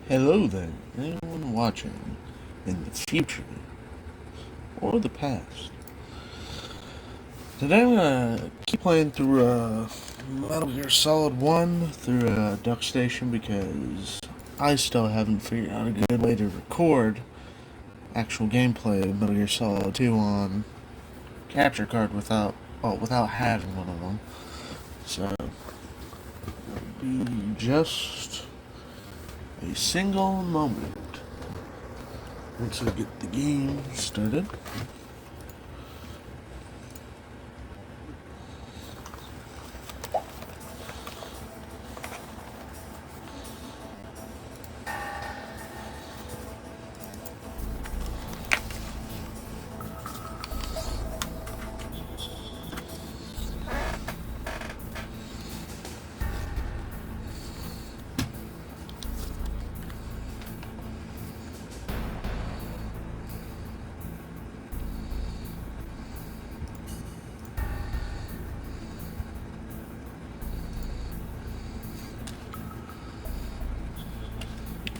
Hello there, anyone watching in the future or the past. Today I'm gonna keep playing through Metal Gear Solid 1 through Duck Station because I still haven't figured out a good way to record actual gameplay of Metal Gear Solid 2 on capture card without having one of them. So it'll be just a single moment once I get the game started.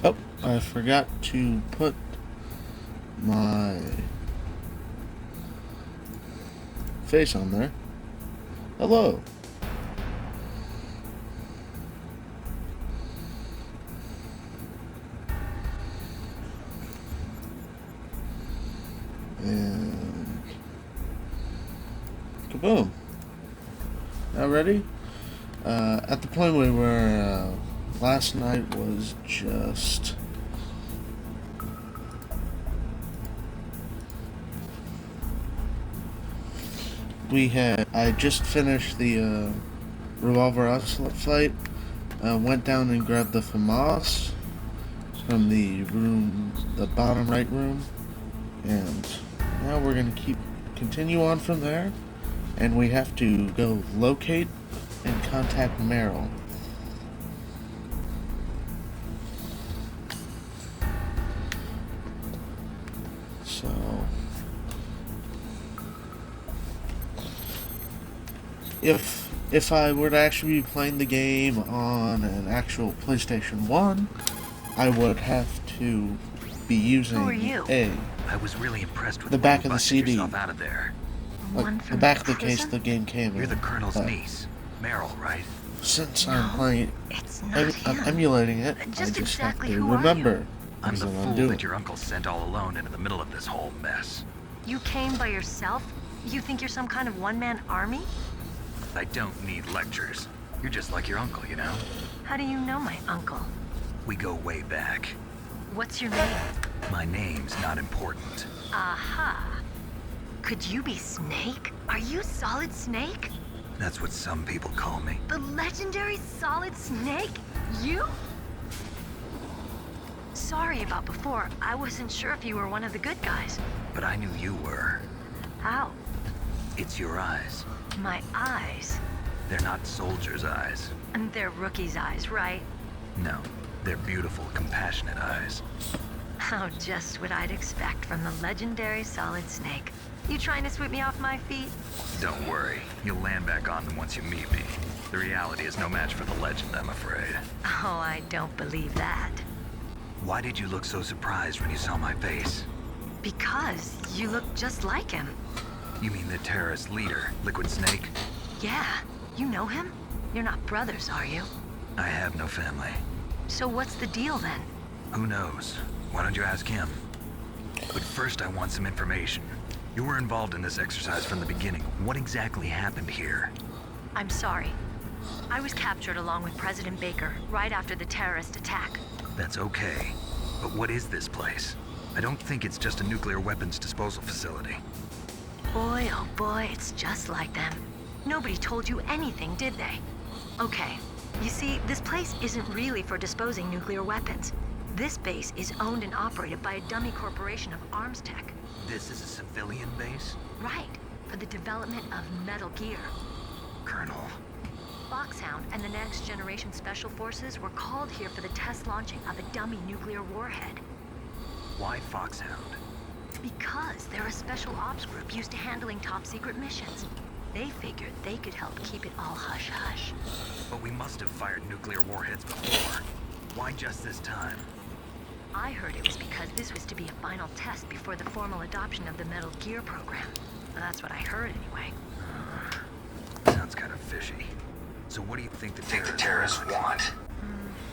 Oh, I forgot to put my face on there. Hello. And kaboom. Now ready? At the point we were last night was just I just finished the revolver ocelot fight, went down and grabbed the FAMAS from the bottom right room, and now we're gonna continue on from there, and we have to go locate and contact Meryl. So if I were to actually be playing the game on an actual PlayStation 1, I would have to be using I was really impressed with the back of the CD. Out of there. Like the back of the case the game came in. You're the Colonel's niece, Meryl, right? Since I'm playing I'm emulating it, Just I just exactly have to who are remember. I'm the what I'm fool doing. that your uncle sent all alone into the middle of this whole mess. You came by yourself? You think you're some kind of one-man army? I don't need lectures. You're just like your uncle, you know? How do you know my uncle? We go way back. What's your name? My name's not important. Aha. Could you be Snake? Are you Solid Snake? That's what some people call me. The legendary Solid Snake? You? Sorry about before. I wasn't sure if you were one of the good guys. But I knew you were. How? It's your eyes. My eyes? They're not soldiers' eyes. And they're rookie's eyes, right? No, they're beautiful, compassionate eyes. Oh, just what I'd expect from the legendary Solid Snake. You trying to sweep me off my feet? Don't worry, you'll land back on them once you meet me. The reality is no match for the legend, I'm afraid. Oh, I don't believe that. Why did you look so surprised when you saw my face? Because you look just like him. You mean the terrorist leader, Liquid Snake? Yeah, you know him? You're not brothers, are you? I have no family. So what's the deal then? Who knows? Why don't you ask him? But first I want some information. You were involved in this exercise from the beginning. What exactly happened here? I'm sorry. I was captured along with President Baker right after the terrorist attack. That's okay. But what is this place? I don't think it's just a nuclear weapons disposal facility. Boy, oh boy, it's just like them. Nobody told you anything, did they? Okay, you see, this place isn't really for disposing nuclear weapons. This base is owned and operated by a dummy corporation of arms tech. This is a civilian base? Right, for the development of Metal Gear. Colonel. Foxhound and the Next Generation Special Forces were called here for the test launching of a dummy nuclear warhead. Why Foxhound? Because they're a special ops group used to handling top secret missions. They figured they could help keep it all hush-hush. But we must have fired nuclear warheads before. Why just this time? I heard it was because this was to be a final test before the formal adoption of the Metal Gear program. That's what I heard anyway. Sounds kind of fishy. So what do you think the terrorists want?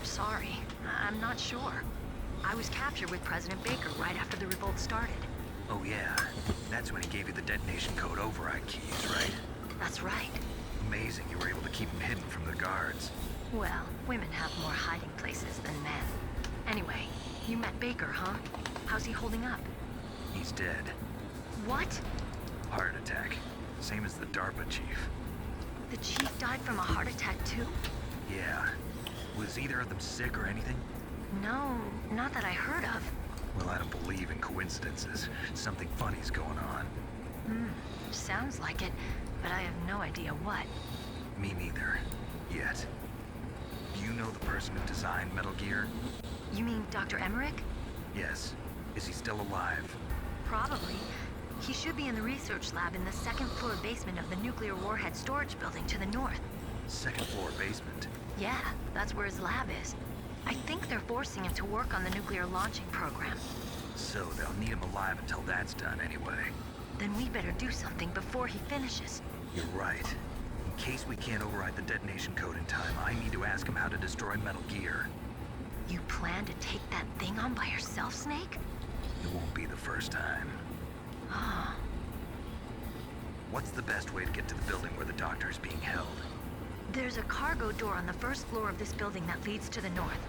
Sorry, I'm not sure. I was captured with President Baker right after the revolt started. Oh yeah, that's when he gave you the detonation code override keys, right? That's right. Amazing you were able to keep him hidden from the guards. Well, women have more hiding places than men. Anyway, you met Baker, huh? How's he holding up? He's dead. What? Heart attack. Same as the DARPA chief. The chief died from a heart attack too? Yeah. Was either of them sick or anything? No, not that I heard of. Well, I don't believe in coincidences. Something funny's going on. Sounds like it, but I have no idea what. Me neither. Yet. Do you know the person who designed Metal Gear? You mean Dr. Emmerich? Yes. Is he still alive? Probably. He should be in the research lab in the second floor basement of the nuclear warhead storage building to the north. Second floor basement? Yeah, that's where his lab is. I think they're forcing him to work on the nuclear launching program. So they'll need him alive until that's done anyway. Then we better do something before he finishes. You're right. In case we can't override the detonation code in time, I need to ask him how to destroy Metal Gear. You plan to take that thing on by yourself, Snake? It won't be the first time. Ah. What's the best way to get to the building where the doctor is being held? There's a cargo door on the first floor of this building that leads to the north.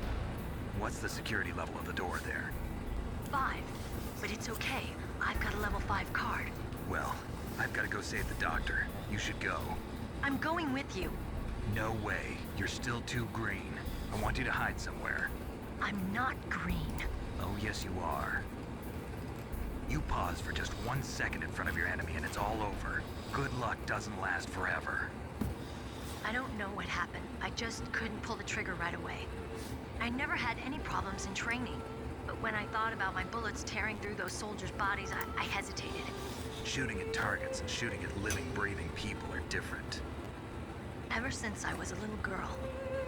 What's the security level of the door there? 5. But it's okay. I've got a level 5 card. Well, I've got to go save the doctor. You should go. I'm going with you. No way. You're still too green. I want you to hide somewhere. I'm not green. Oh, yes you are. You pause for just 1 second in front of your enemy and it's all over. Good luck doesn't last forever. I don't know what happened. I just couldn't pull the trigger right away. I never had any problems in training. But when I thought about my bullets tearing through those soldiers' bodies, I hesitated. Shooting at targets and shooting at living, breathing people are different. Ever since I was a little girl,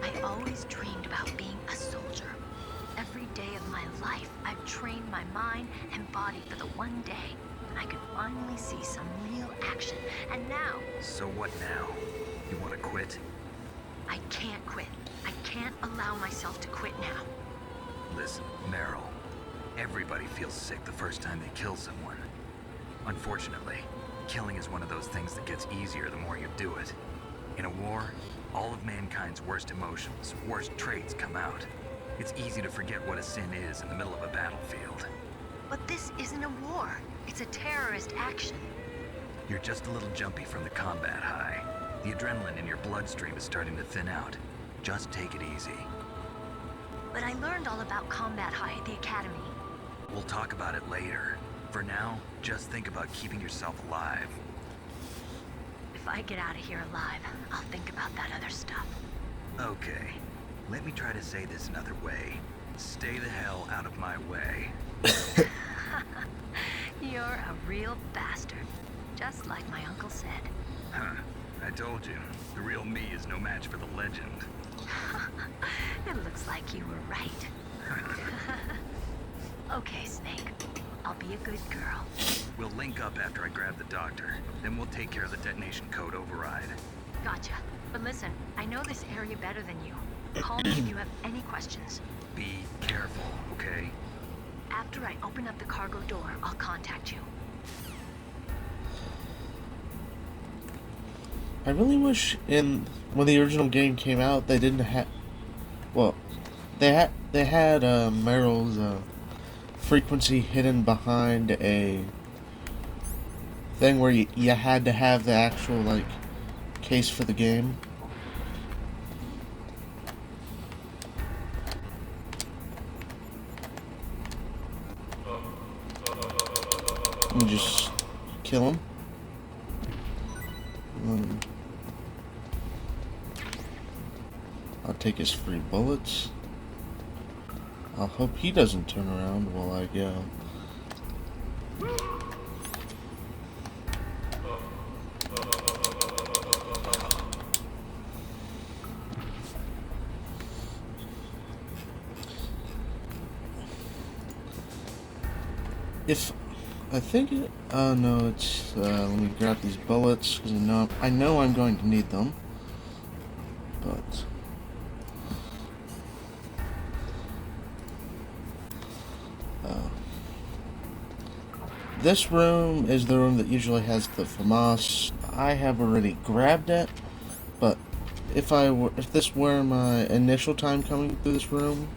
I always dreamed about being a soldier. Every day of my life, I've trained my mind and body for the one day when I could finally see some real action. And now... So what now? You want to quit? I can't quit. I can't allow myself to quit now. Listen, Meryl. Everybody feels sick the first time they kill someone. Unfortunately, killing is one of those things that gets easier the more you do it. In a war, all of mankind's worst emotions, worst traits come out. It's easy to forget what a sin is in the middle of a battlefield. But this isn't a war. It's a terrorist action. You're just a little jumpy from the combat high. The adrenaline in your bloodstream is starting to thin out. Just take it easy. But I learned all about combat high at the academy. We'll talk about it later. For now, just think about keeping yourself alive. If I get out of here alive, I'll think about that other stuff. Okay. Let me try to say this another way. Stay the hell out of my way. You're a real bastard. Just like my uncle said. Huh. I told you. The real me is no match for the legend. It looks like you were right. Okay, Snake. I'll be a good girl. We'll link up after I grab the doctor. Then we'll take care of the detonation code override. Gotcha. But listen, I know this area better than you. Call me if you have any questions. Be careful, okay? After I open up the cargo door, I'll contact you. I really wish when the original game came out, they didn't have. Well, they had Meryl's frequency hidden behind a thing where you had to have the actual like case for the game. You just kill him. I'll take his free bullets. I'll hope he doesn't turn around while I go. if I think it, no, it's let me grab these bullets because I know I'm going to need them. But this room is the room that usually has the FAMAS. I have already grabbed it, but if this were my initial time coming through this room,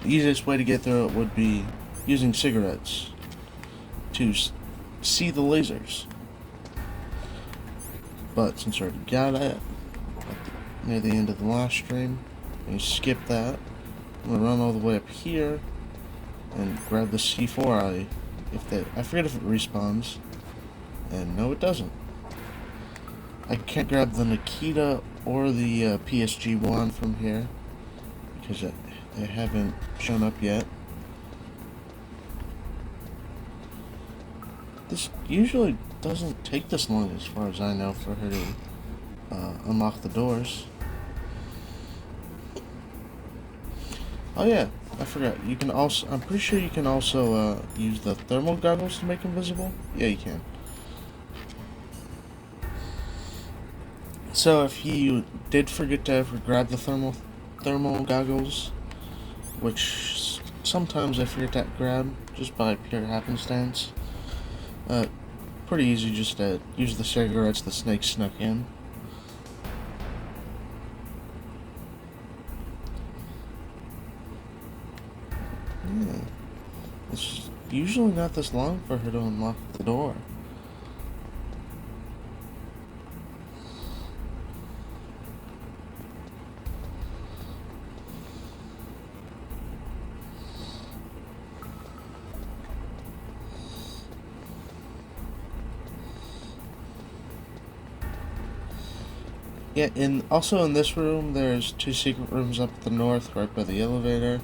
the easiest way to get through it would be using cigarettes to see the lasers. But since I already got it near the end of the last stream, you skip that. I'm gonna run all the way up here and grab the C4. I forget if it respawns, and no, it doesn't. I can't grab the Nikita or the PSG1 from here because they haven't shown up yet. This usually doesn't take this long, as far as I know, for her to unlock the doors. Oh yeah, I forgot. I'm pretty sure you can also use the thermal goggles to make them visible. Yeah, you can. So if you did forget to ever grab the thermal goggles, which sometimes I forget to grab just by pure happenstance, pretty easy just to use the cigarettes the snake snuck in. Yeah. It's usually not this long for her to unlock the door. Yeah, also in this room, there's 2 secret rooms up at the north, right by the elevator.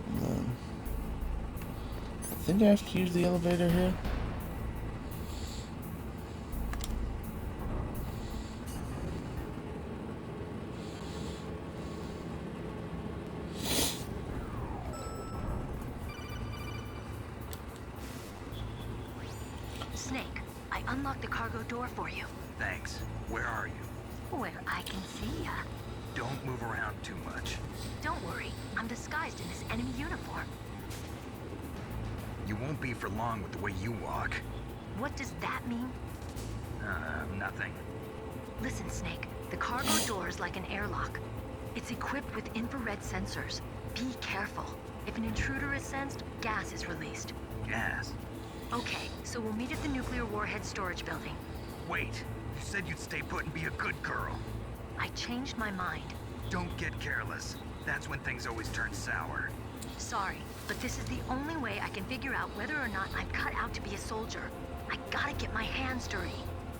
And then, I think I have to use the elevator here. Snake, I unlocked the cargo door for you. Thanks. Where are you? Where I can see ya. Don't move around too much. Don't worry, I'm disguised in this enemy uniform. You won't be for long with the way you walk. What does that mean? Nothing. Listen, Snake, the cargo door is like an airlock. It's equipped with infrared sensors. Be careful. If an intruder is sensed, gas is released. Gas? Okay, so we'll meet at the nuclear warhead storage building. Wait, you said you'd stay put and be a good girl. I changed my mind. Don't get careless. That's when things always turn sour. Sorry, but this is the only way I can figure out whether or not I'm cut out to be a soldier. I gotta get my hands dirty.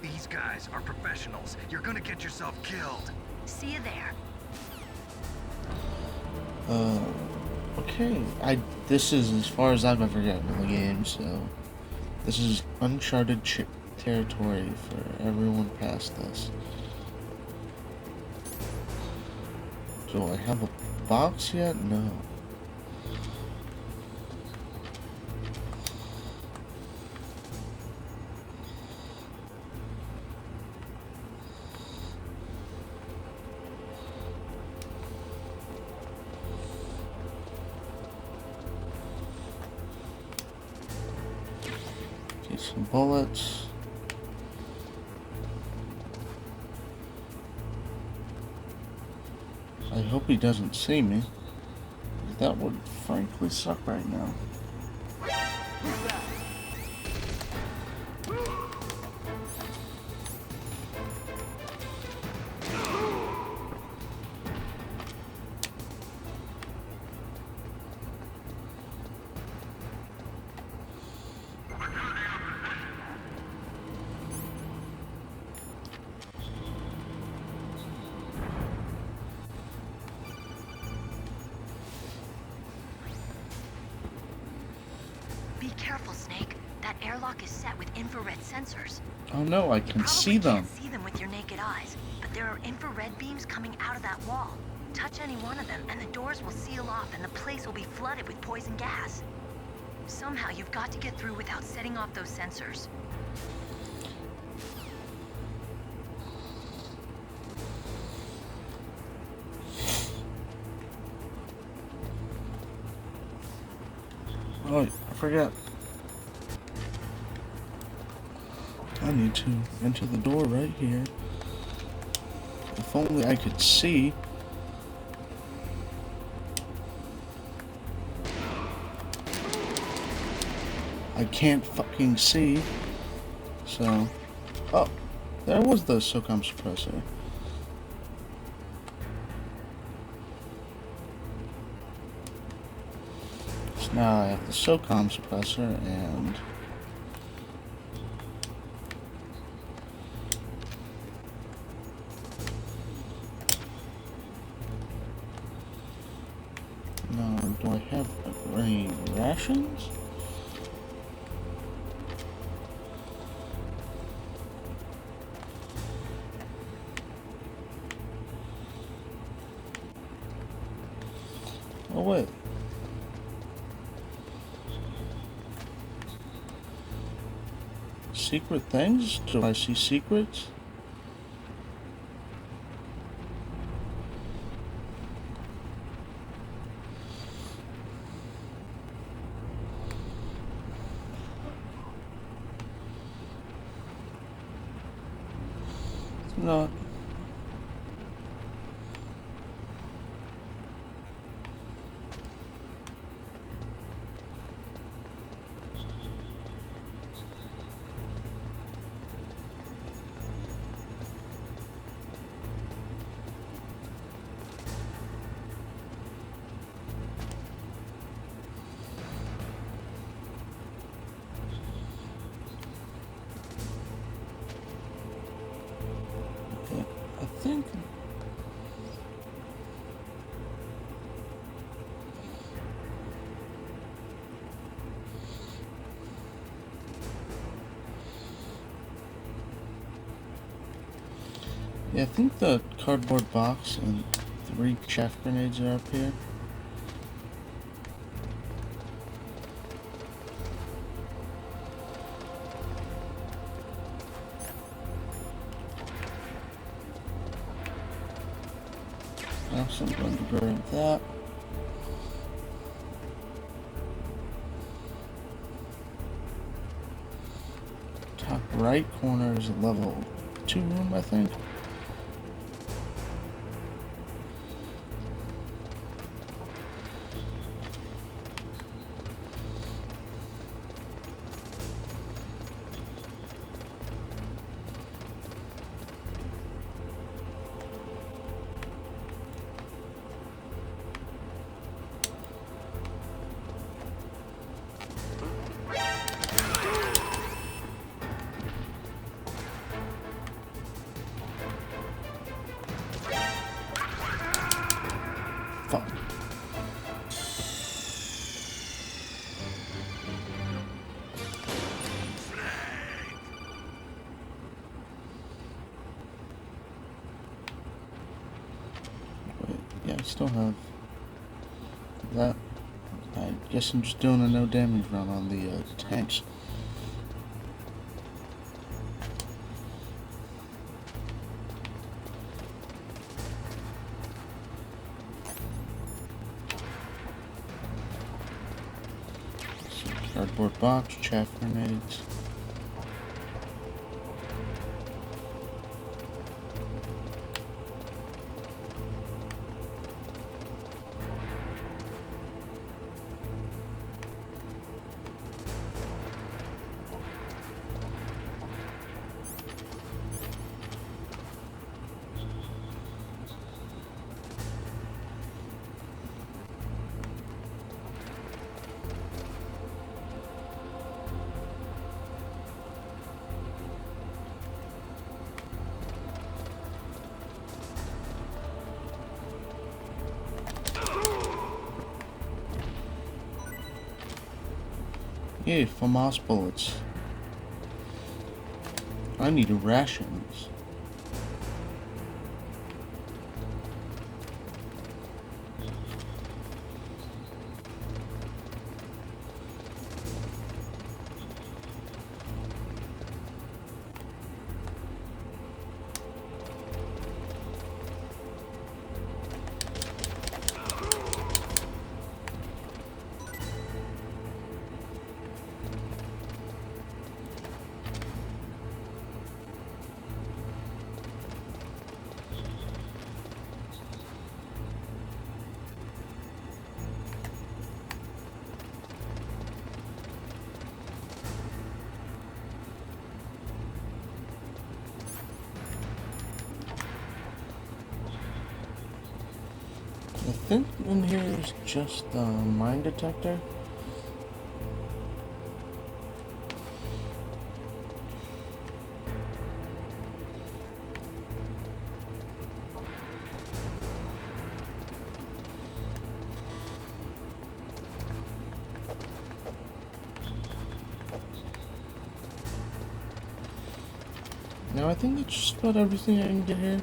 These guys are professionals. You're gonna get yourself killed. See you there. Okay. This is as far as I've ever gotten in the game, so this is uncharted territory for everyone past this. Do I have a box yet? No. Okay, some bullets. I hope he doesn't see me. That would frankly suck right now. Be careful, Snake. That airlock is set with infrared sensors. Oh no, I can see them. You can't see them with your naked eyes, but there are infrared beams coming out of that wall. Touch any one of them, and the doors will seal off, and the place will be flooded with poison gas. Somehow, you've got to get through without setting off those sensors. Oh, I forgot. I need to enter the door right here. If only I could see. I can't fucking see. So, oh, there was the SOCOM suppressor. So now I have the SOCOM suppressor and now do I have any rations? Oh wait. Secret things? Do I see secrets? No. I think I think the cardboard box and 3 chaff grenades are up here. So I'm going to grab that. Top right corner is a level 2 room, I think. Fuck. Wait, yeah, I still have that. I guess I'm just doing a no damage run on the tanks. Cardboard box, chaff grenades. Yay, FAMAS bullets. I need rations. I think in here is just the mine detector. Now I think that's just about everything I can get here.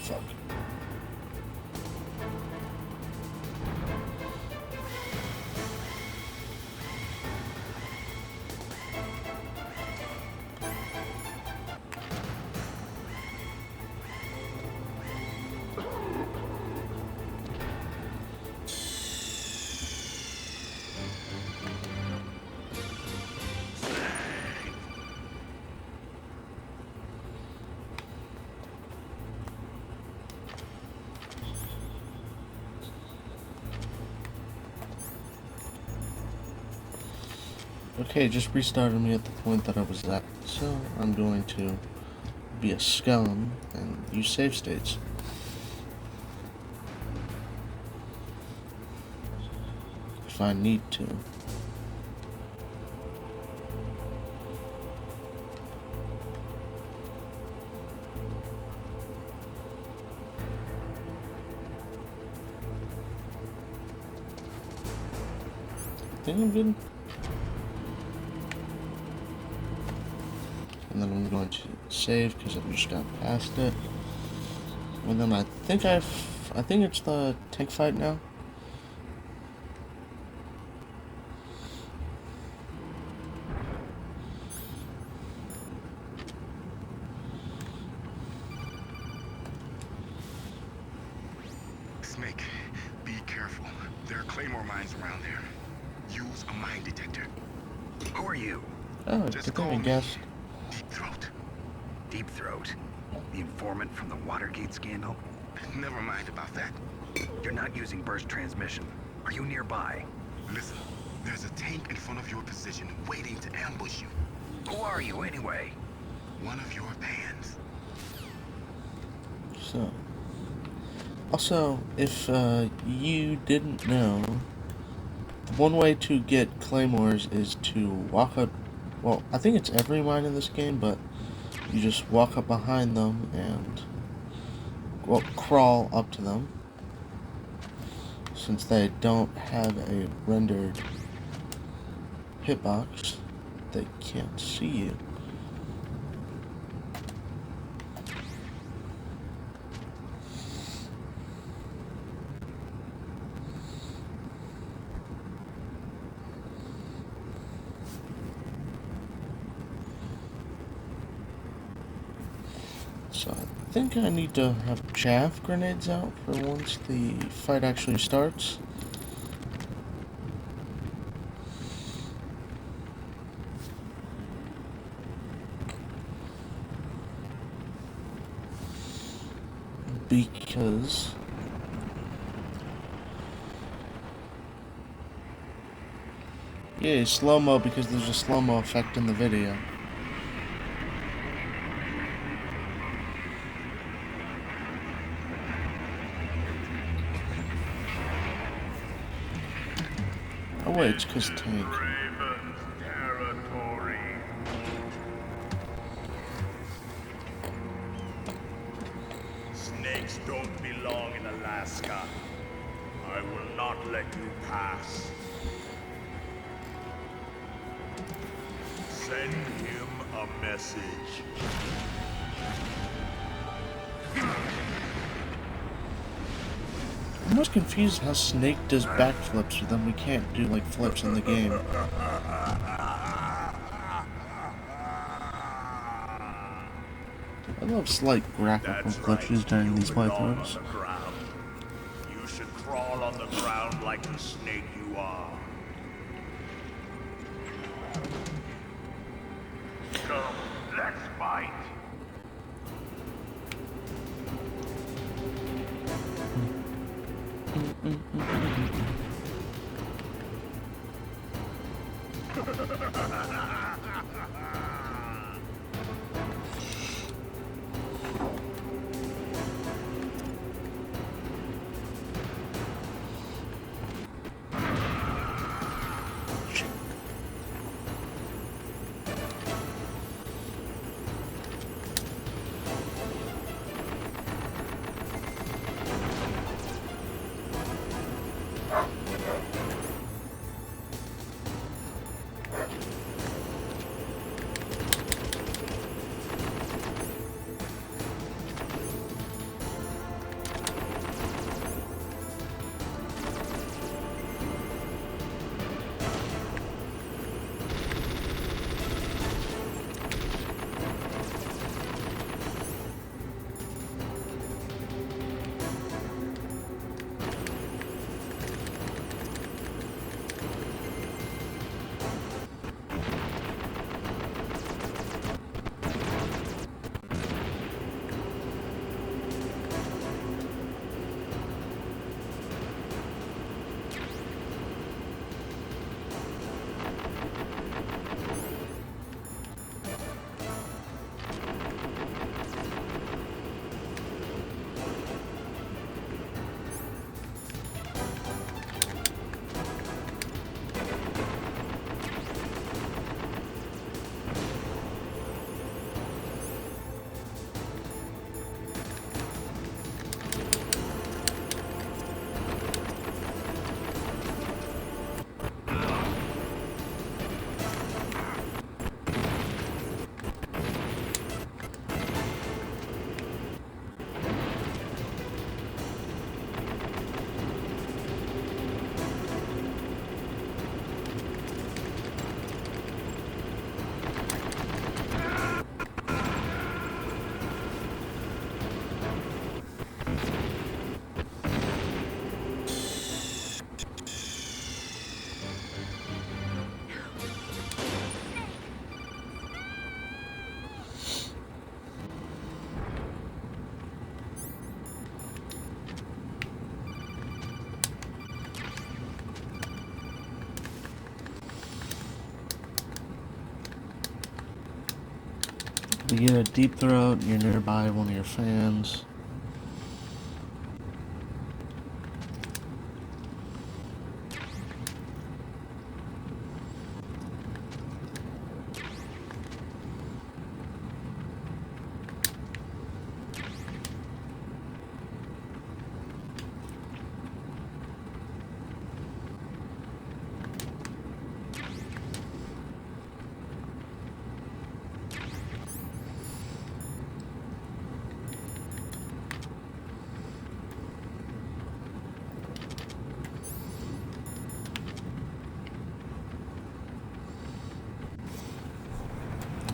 Fuck. Okay, just restarted me at the point that I was at, so I'm going to be a scum and use save states. If I need to. I think I'm good. And then I'm going to save because I've just got past it. And then I think it's the tank fight now. Snake, be careful. There are claymore mines around there. Use a mine detector. Who are you? Oh, I Just think call I me guessed. Deep Throat. Deep Throat? The informant from the Watergate scandal? Never mind about that. You're not using burst transmission. Are you nearby? Listen, there's a tank in front of your position waiting to ambush you. Who are you anyway? One of your bands. So, also, if you didn't know, one way to get claymores is to walk up. Well, I think it's every mine in this game, but you just walk up behind them and crawl up to them. Since they don't have a rendered hitbox, they can't see you. So I think I need to have chaff grenades out for once the fight actually starts. Because yeah, slow-mo because there's a slow-mo effect in the video. Oh wait, it's because tank. Raven's territory. Snakes don't belong in Alaska. I will not let you pass. Send him a message. I'm most confused how Snake does backflips with them. We can't do like flips in the game. I love slight graphical That's right. glitches during You these belong on playthroughs. the ground. You should crawl on the ground like the snake you are. Come, let's fight. You get a deep throat, you're nearby one of your fans.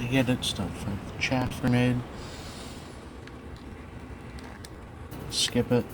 You get it, stuff like the chaff grenade. Skip it.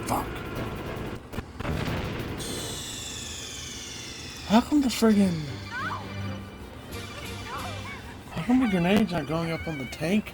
Fuck. How come the friggin'... How come the grenades aren't going up on the tank?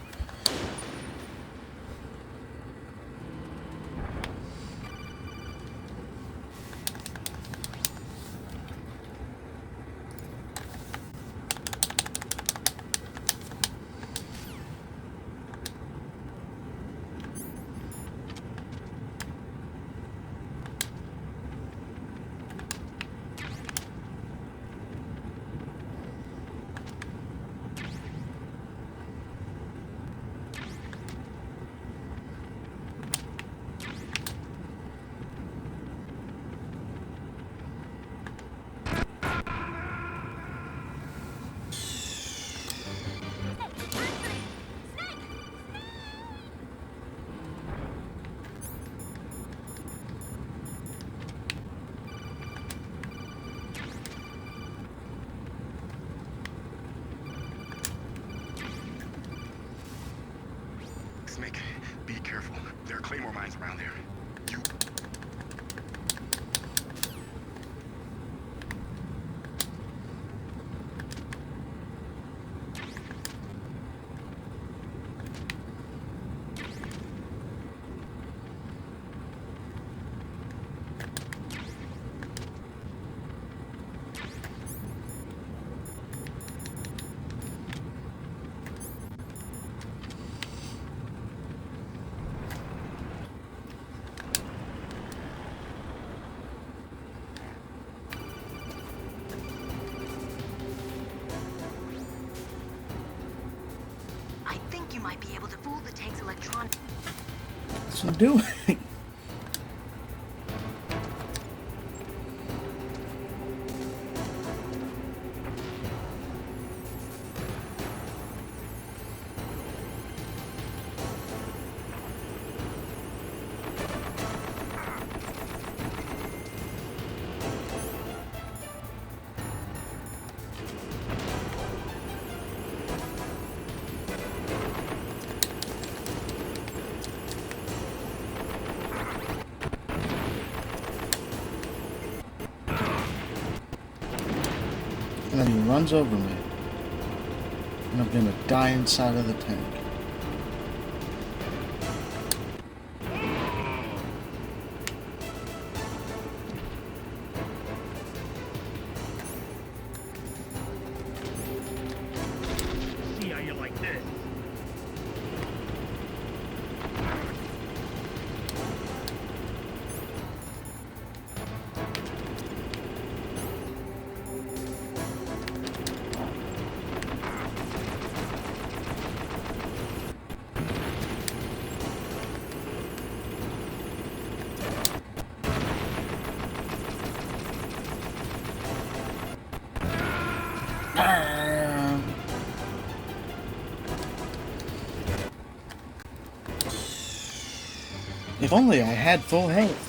Snake, be careful. There are claymore mines around there. You... I think you might be able to fool the tank's electronic. What's he doing? And then he runs over me. And I'm gonna die inside of the tank. See how you like this? If only I had full health.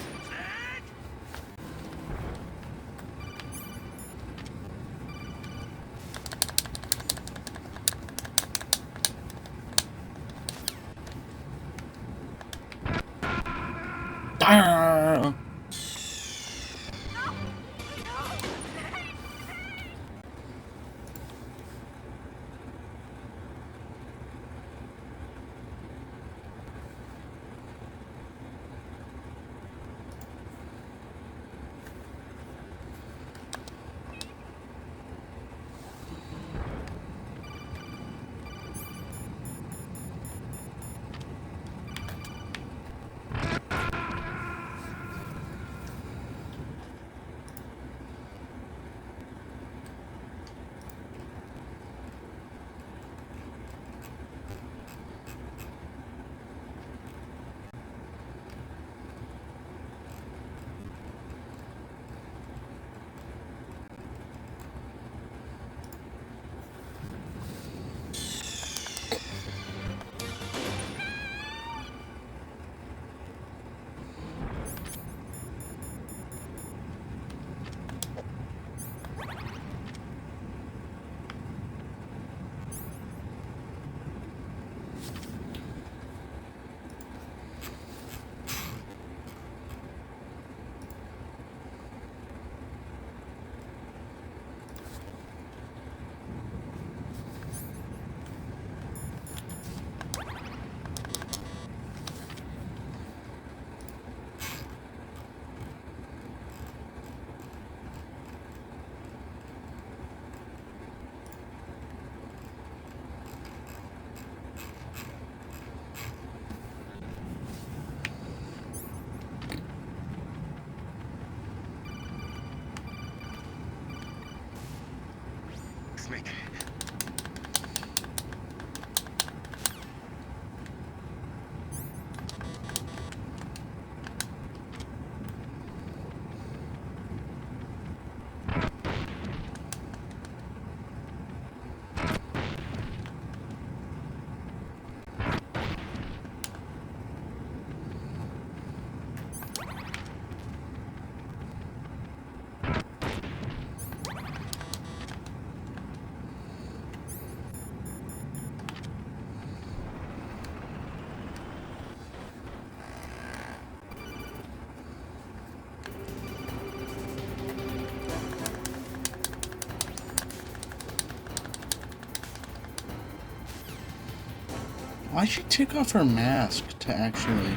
Why'd she take off her mask to actually...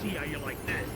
See how you like this?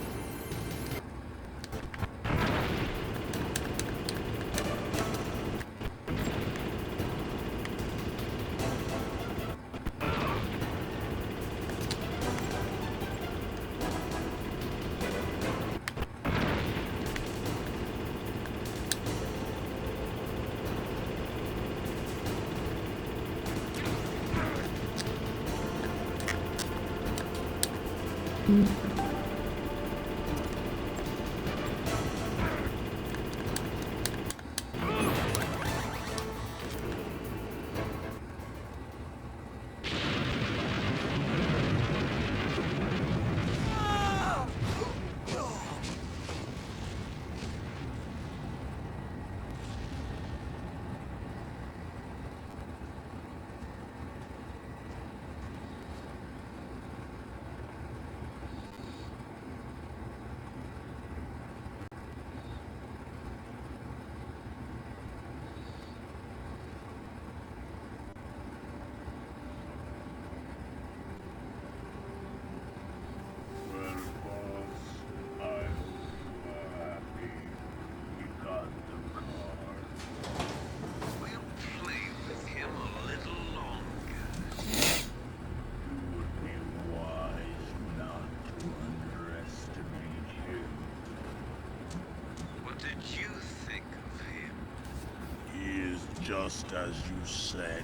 Just as you said.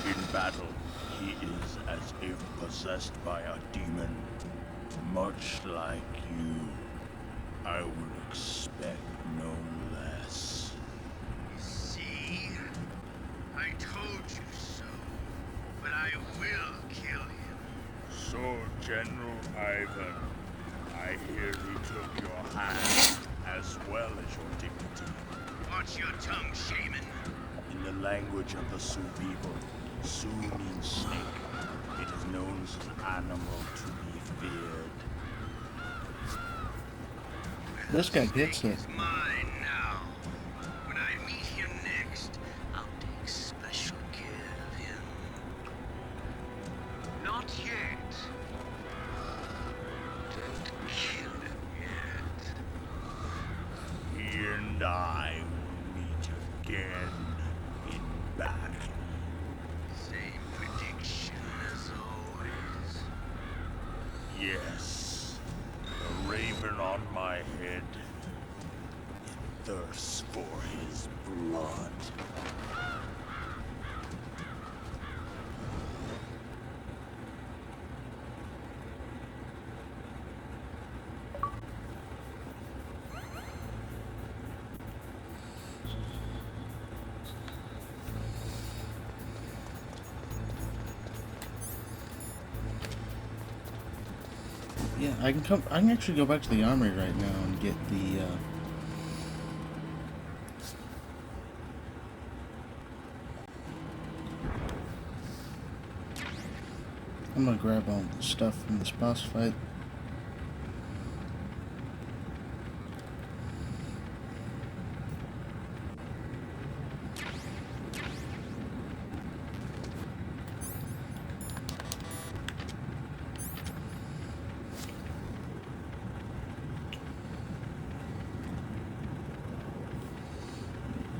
In battle, he is as if possessed by a demon. Much like you. I would expect no less. See? I told you so. But I will kill him. So, General Ivan, I hear he took your hand as well as your dignity. Watch your tongue, shaman. In the language of the Sioux people, Sioux means snake. It is known as an animal to be feared. This guy gets it. He's mine now. When I meet him next, I'll take special care of him. Not yet. Don't kill him yet. He and I will meet again in battle. Same prediction as always. Yes, the raven on my head. It thirsts for his blood. Yeah, I can actually go back to the armory right now and get the, I'm gonna grab all the stuff from this boss fight.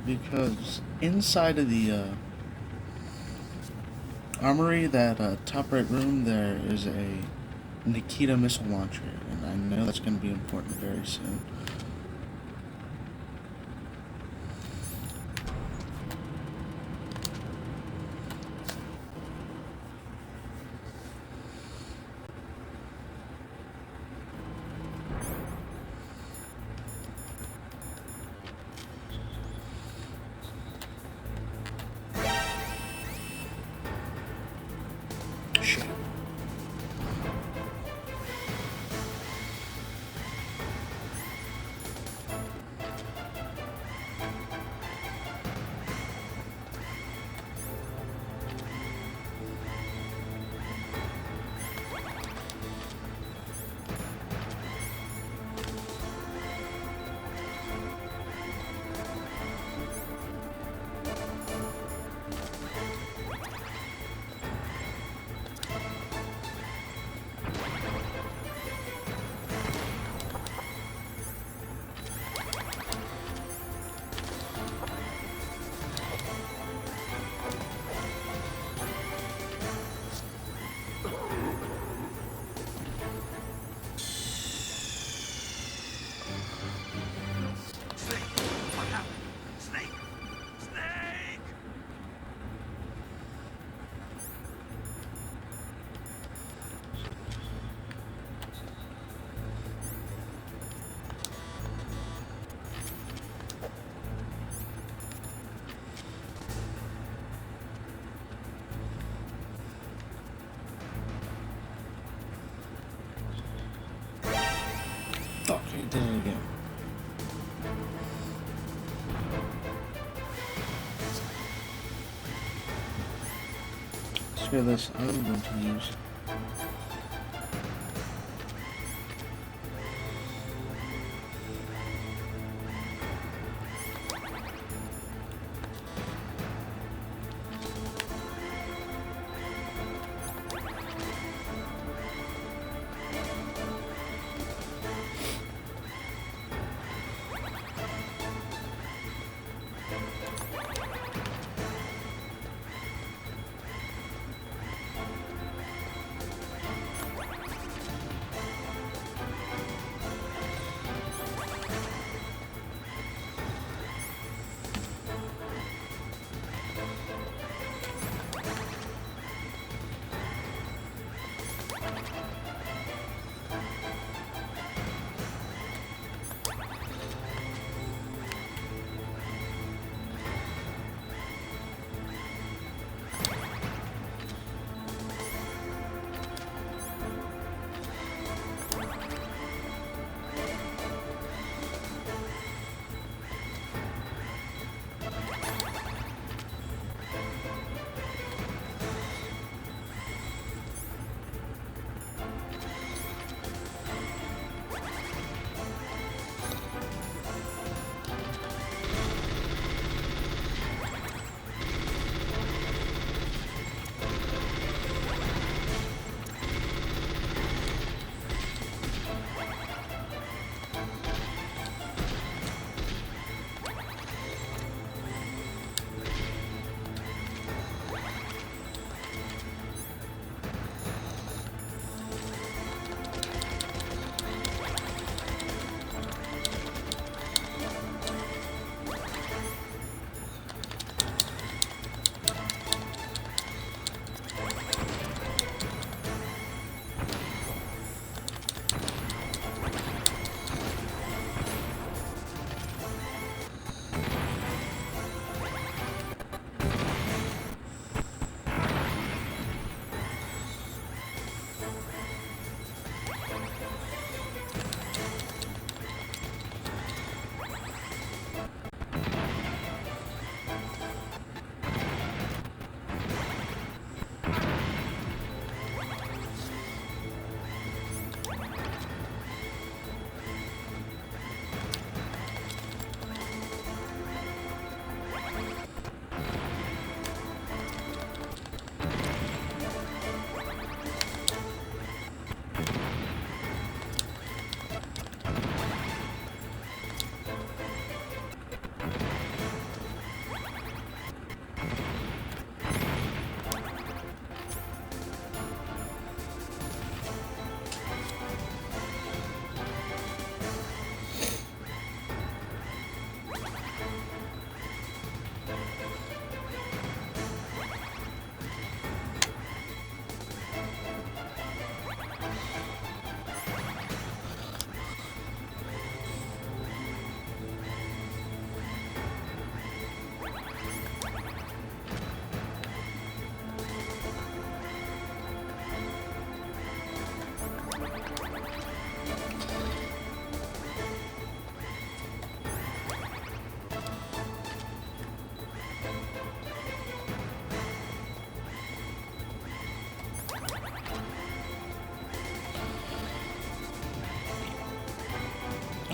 because inside of the armory, that top right room, there is a Nikita missile launcher, and I know that's going to be important very soon. Shit. Snake! What happened? Snake! Snake! Fuck, I did it again. Screw this, I'm going to use.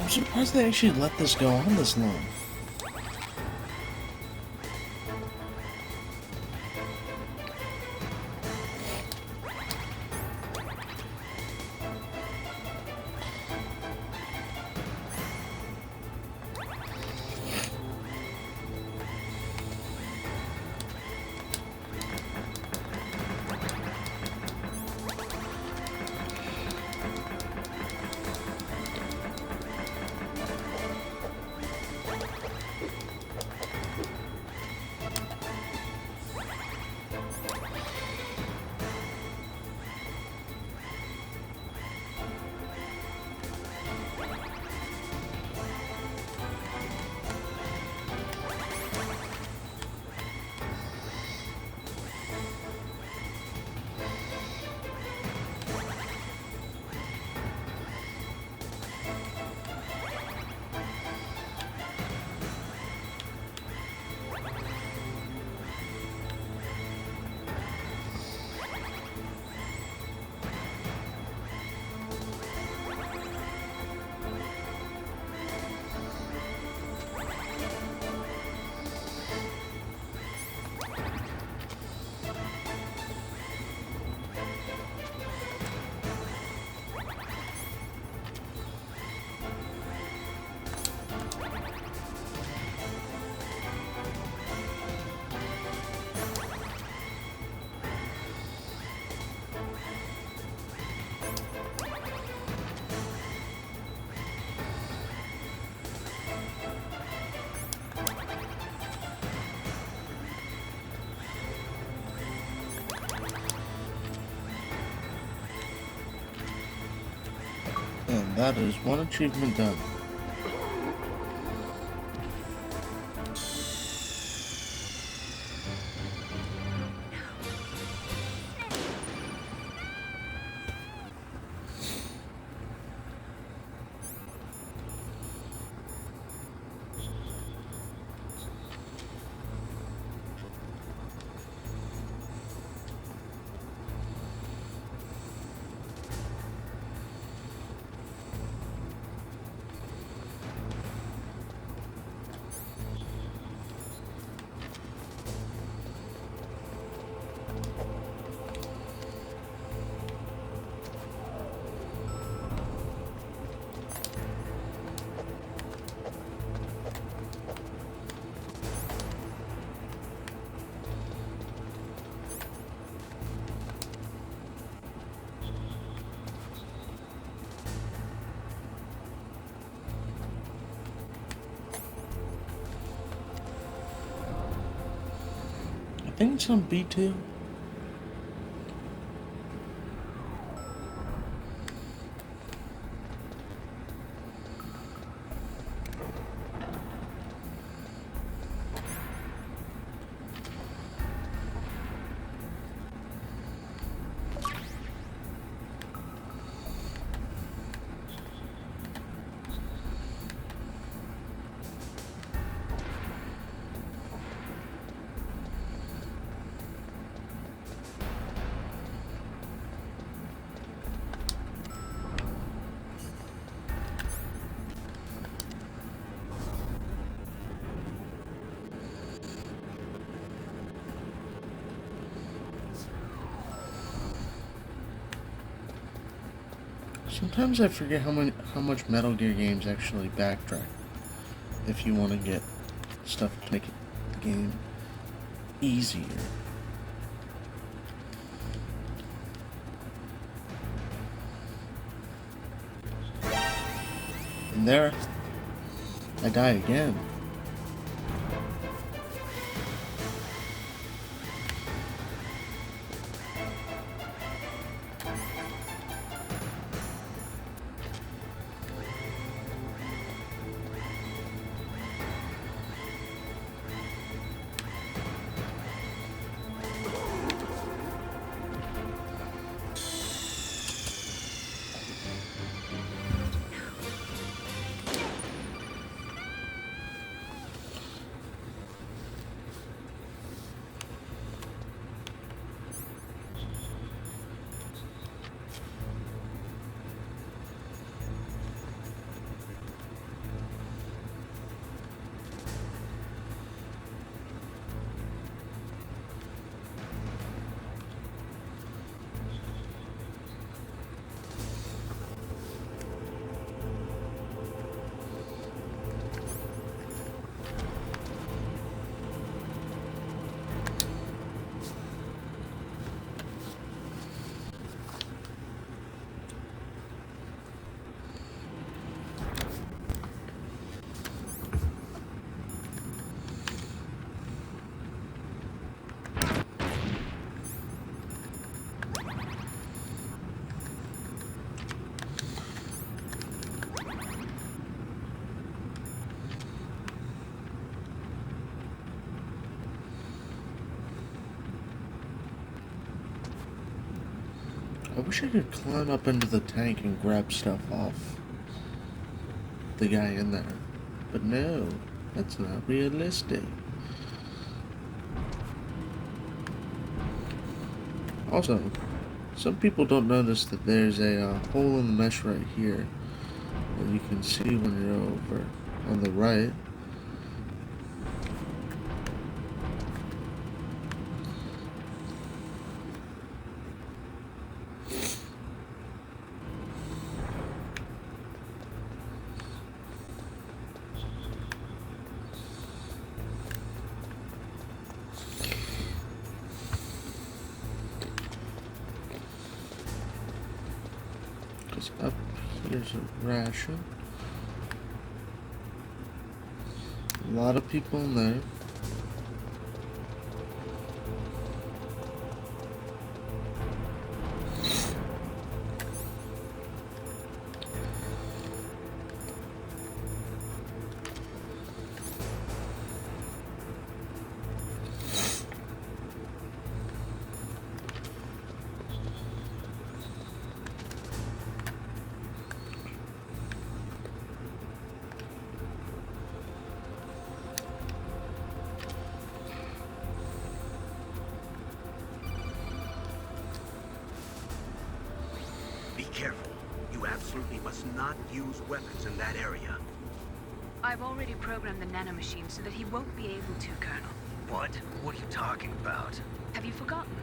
I'm surprised they actually let this go on this long. And that is one achievement done. I think it's on B2. Sometimes I forget how much Metal Gear games actually backtrack if you want to get stuff to make the game easier. And there, I die again. I wish I could climb up into the tank and grab stuff off the guy in there. But no, that's not realistic. Also, some people don't notice that there's a hole in the mesh right here that you can see when you're over on the right. Because up here's a ration. A lot of people in there. Be careful. You absolutely must not use weapons in that area. I've already programmed the nanomachine so that he won't be able to, Colonel. What? What are you talking about? Have you forgotten?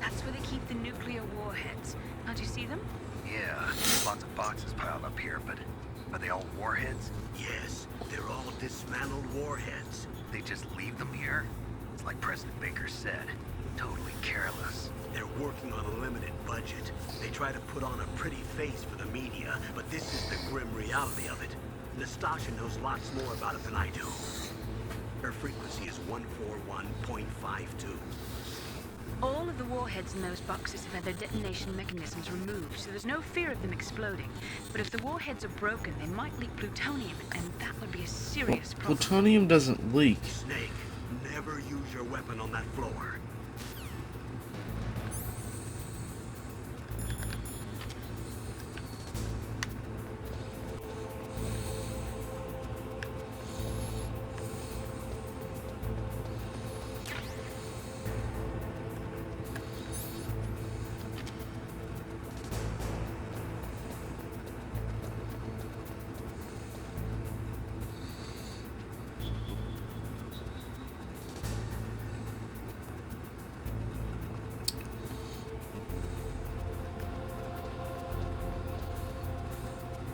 That's where they keep the nuclear warheads. Can't you see them? Yeah, lots of boxes piled up here, but are they all warheads? Yes, they're all dismantled warheads. They just leave them here? It's like President Baker said. Totally careless. They're working on a limited budget. They try to put on a pretty face for the media, but this is the grim reality of it. Nastasha knows lots more about it than I do. Her frequency is 141.52. All of the warheads in those boxes have had their detonation mechanisms removed, so there's no fear of them exploding. But if the warheads are broken, they might leak plutonium, and that would be a serious problem. Plutonium doesn't leak. Snake, never use your weapon on that floor.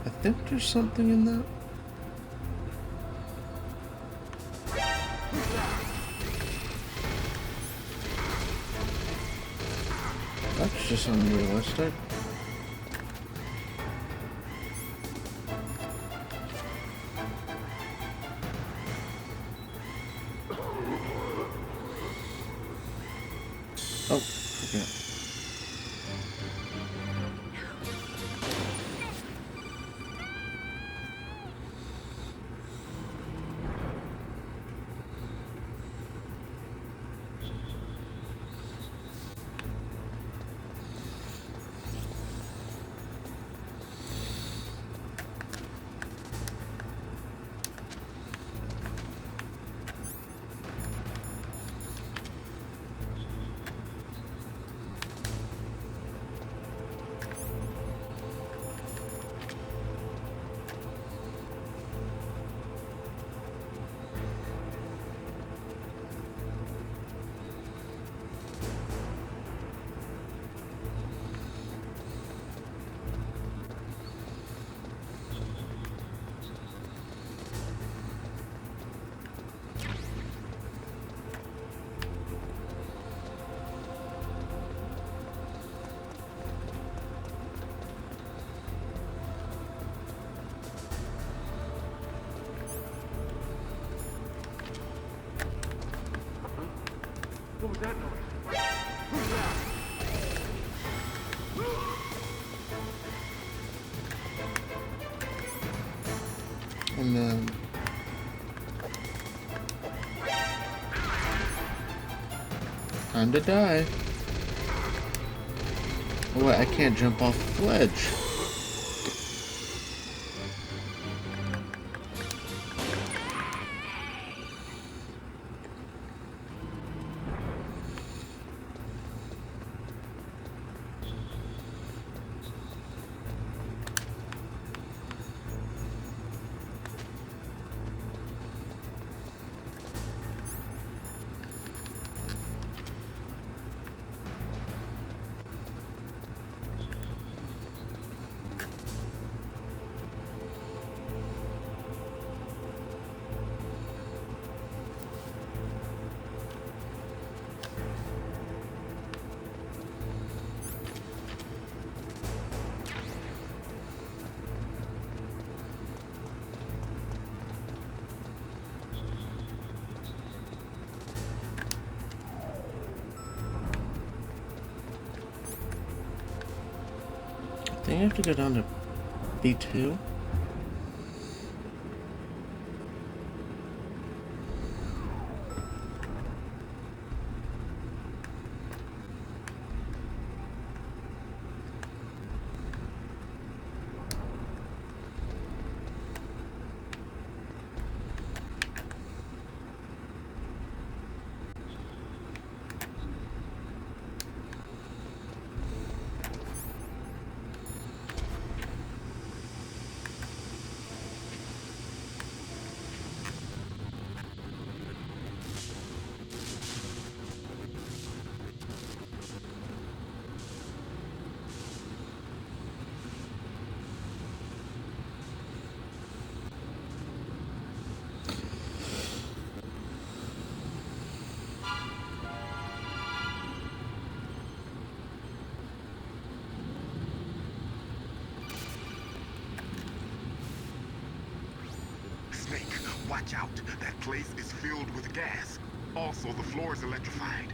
I think there's something in that. That's just unrealistic. Oh, forget. And then time to die. Oh wait, I can't jump off the ledge. I think I have to go down to B2. Snake, watch out. That place is filled with gas. Also, the floor is electrified.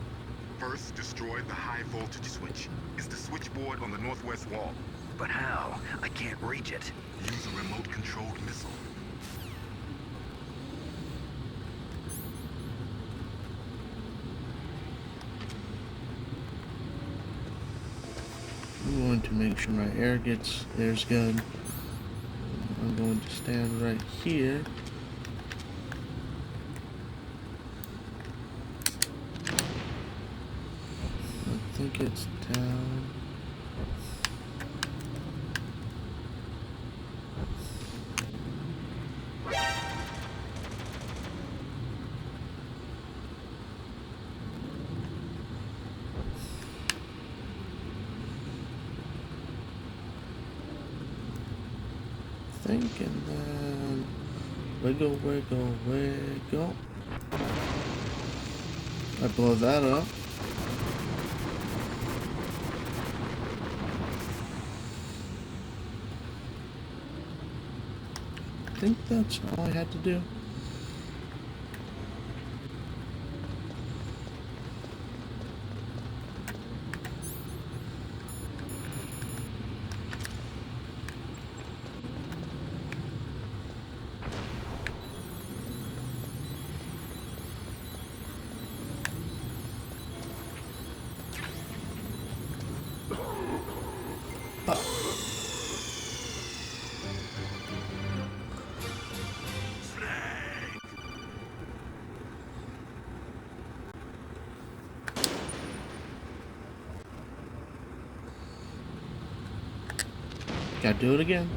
First, destroy the high voltage switch. It's the switchboard on the northwest wall. But how? I can't reach it. Use a remote-controlled missile. I'm going to make sure my air's good. I'm going to stand right here. I think it's down. And then wiggle, wiggle, wiggle. I blow that up. I think that's all I had to do. Gotta do it again.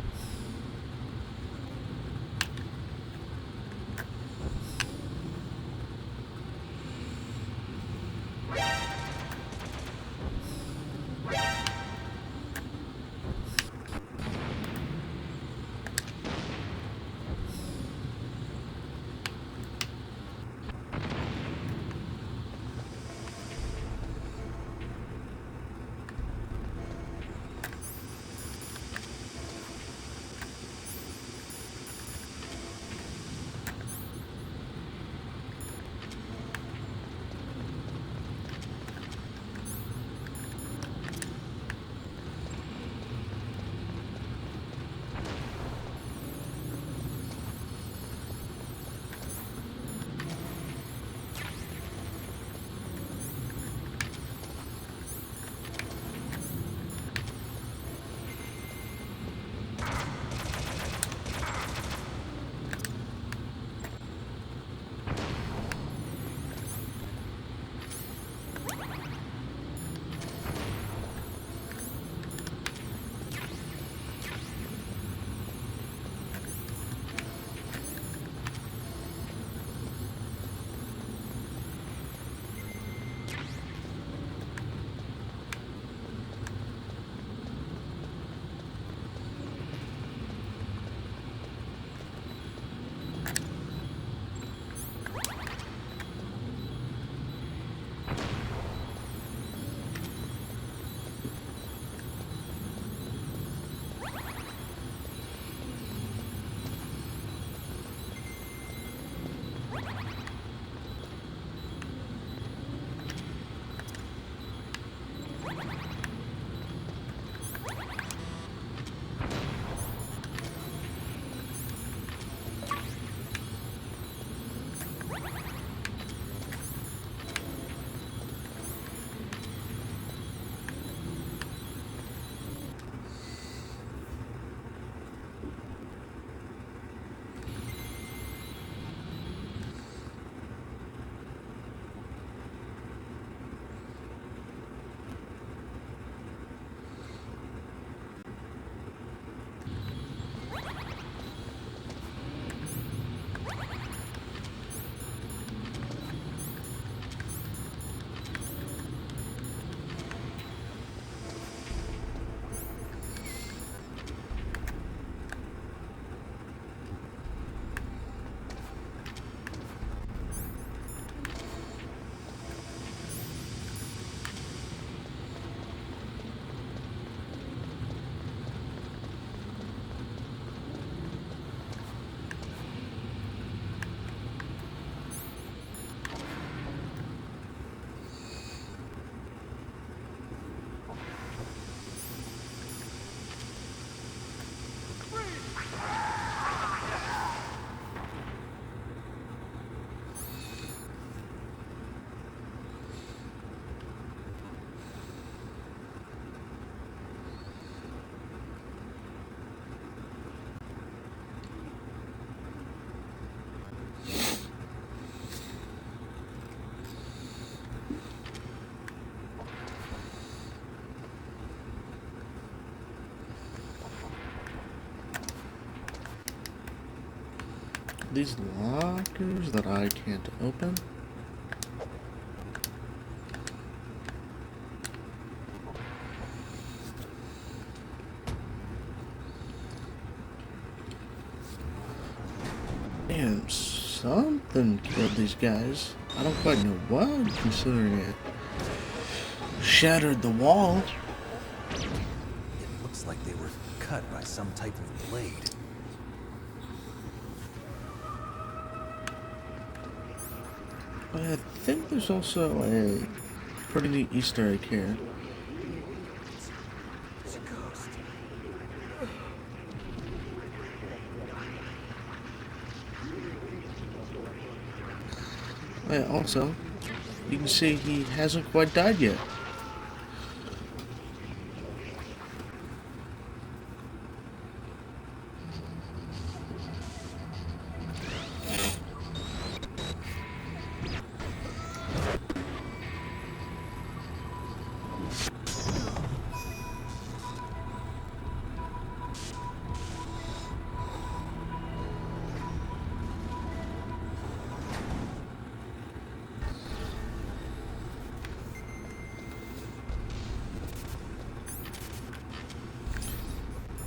these lockers that I can't open? Damn, something killed these guys. I don't quite know what, considering it shattered the wall. It looks like they were cut by some type of blade. I think there's also a pretty neat Easter egg here. It's a ghost. Also, you can see he hasn't quite died yet.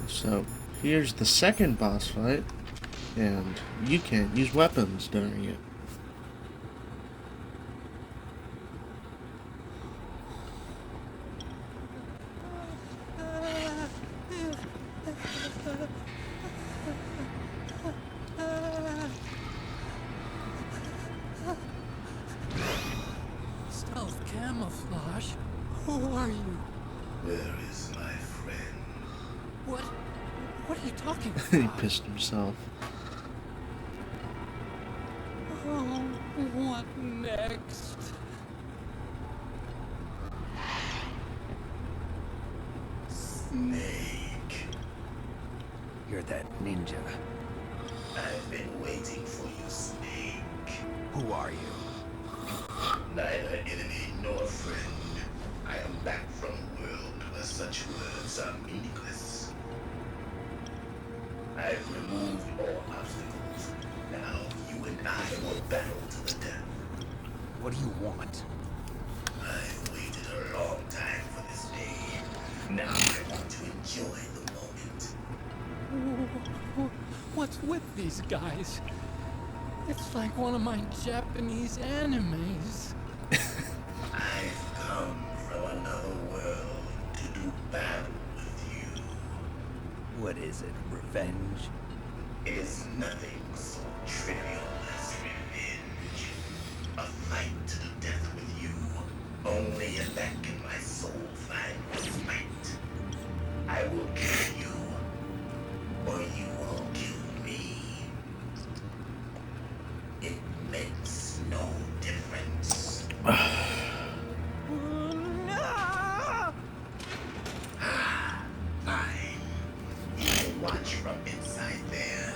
So, here's the second boss fight, and you can't use weapons during it. Stealth camouflage? Who are you? Where is my friend? What are you talking about? He pissed himself. Oh, what next? Snake. You're that ninja. I've been waiting for you, Snake. Who are you? Neither enemy nor friend. I am back from a world where such words are meaningless. I've removed all obstacles. Now you and I will battle to the death. What do you want? I've waited a long time for this day. Now I want to enjoy the moment. What's with these guys? It's like one of my Japanese animes. I've come from another world to do battle with you. What is it? Revenge? It is nothing so trivial as revenge. A fight to the death with you. Only in that can my soul find respite. I will kill you, or you will kill me. It makes no difference. Fine. You can watch from inside there.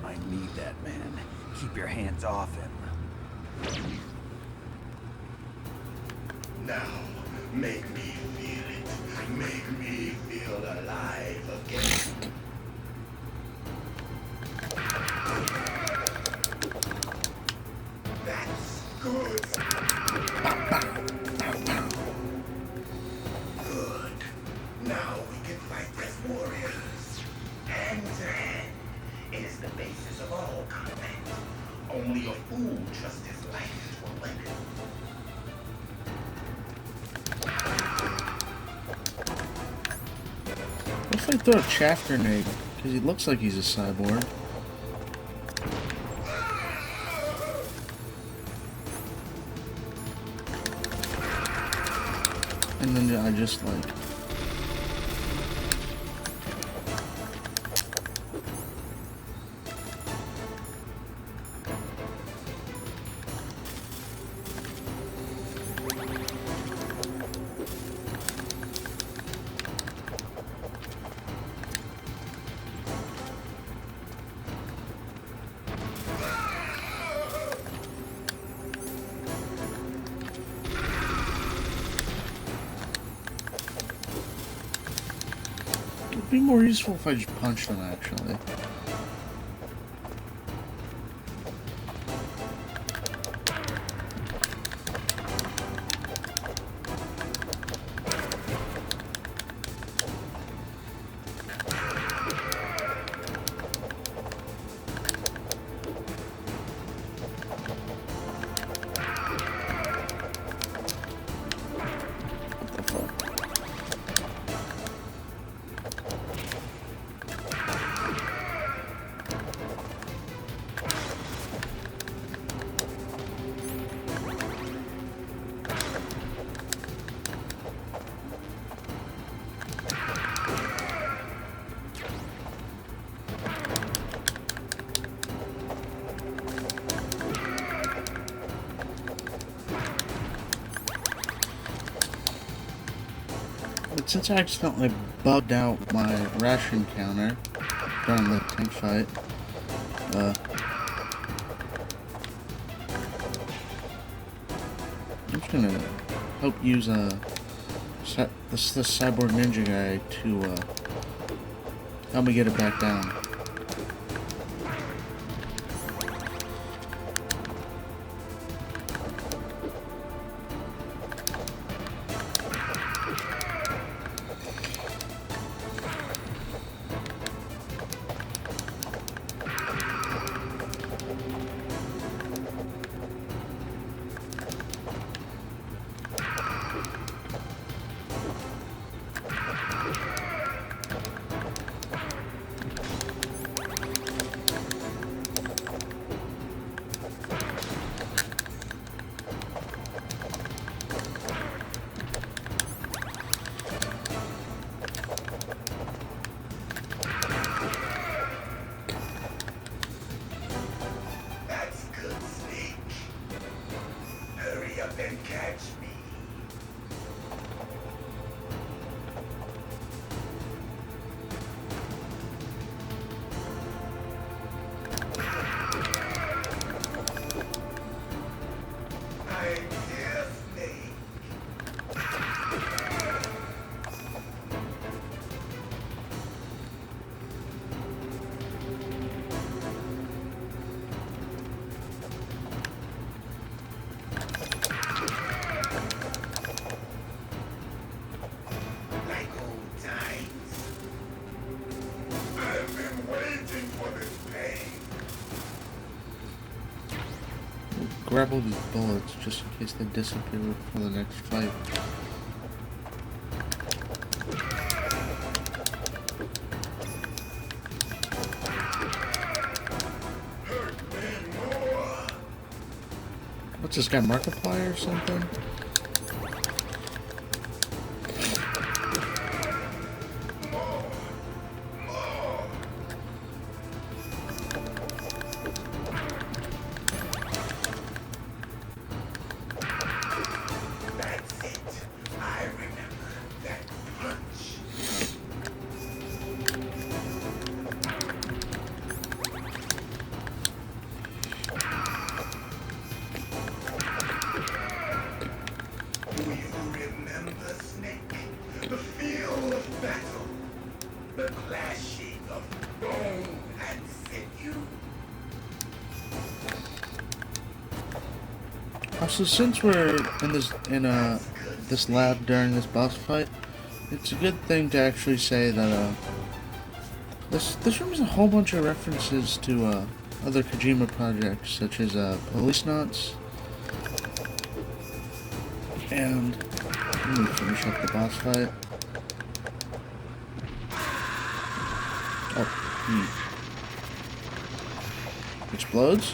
I need that man. Keep your hands off him. Now, make me feel it. Make me feel alive again. That's good. Good. Now we can fight as warriors. Hand to hand. It is the basis of all combat. Only a fool trusts his life to a weapon. What if I throw a chaff grenade? Because he looks like he's a cyborg. And then I just like... It'd be more useful if I just punched him, actually. But since I accidentally bugged out my ration counter during the tank fight, I'm just gonna help use this cyborg ninja guy to help me get it back down. That's good, Snake. Hurry up and catch me. I'm here, Snake. Like old times. I've been waiting for this pain. Grab all these bullets just in case they disappear for the next fight. What's this guy, Markiplier or something? That's it. I remember that punch. Do you remember, Snake? The feel of battle. The clashing of bone and sinew. Also, since we're in this lab during this boss fight, it's a good thing to actually say that this room has a whole bunch of references to other Kojima projects, such as Police Knots. And let me finish up the boss fight. Oh, he explodes.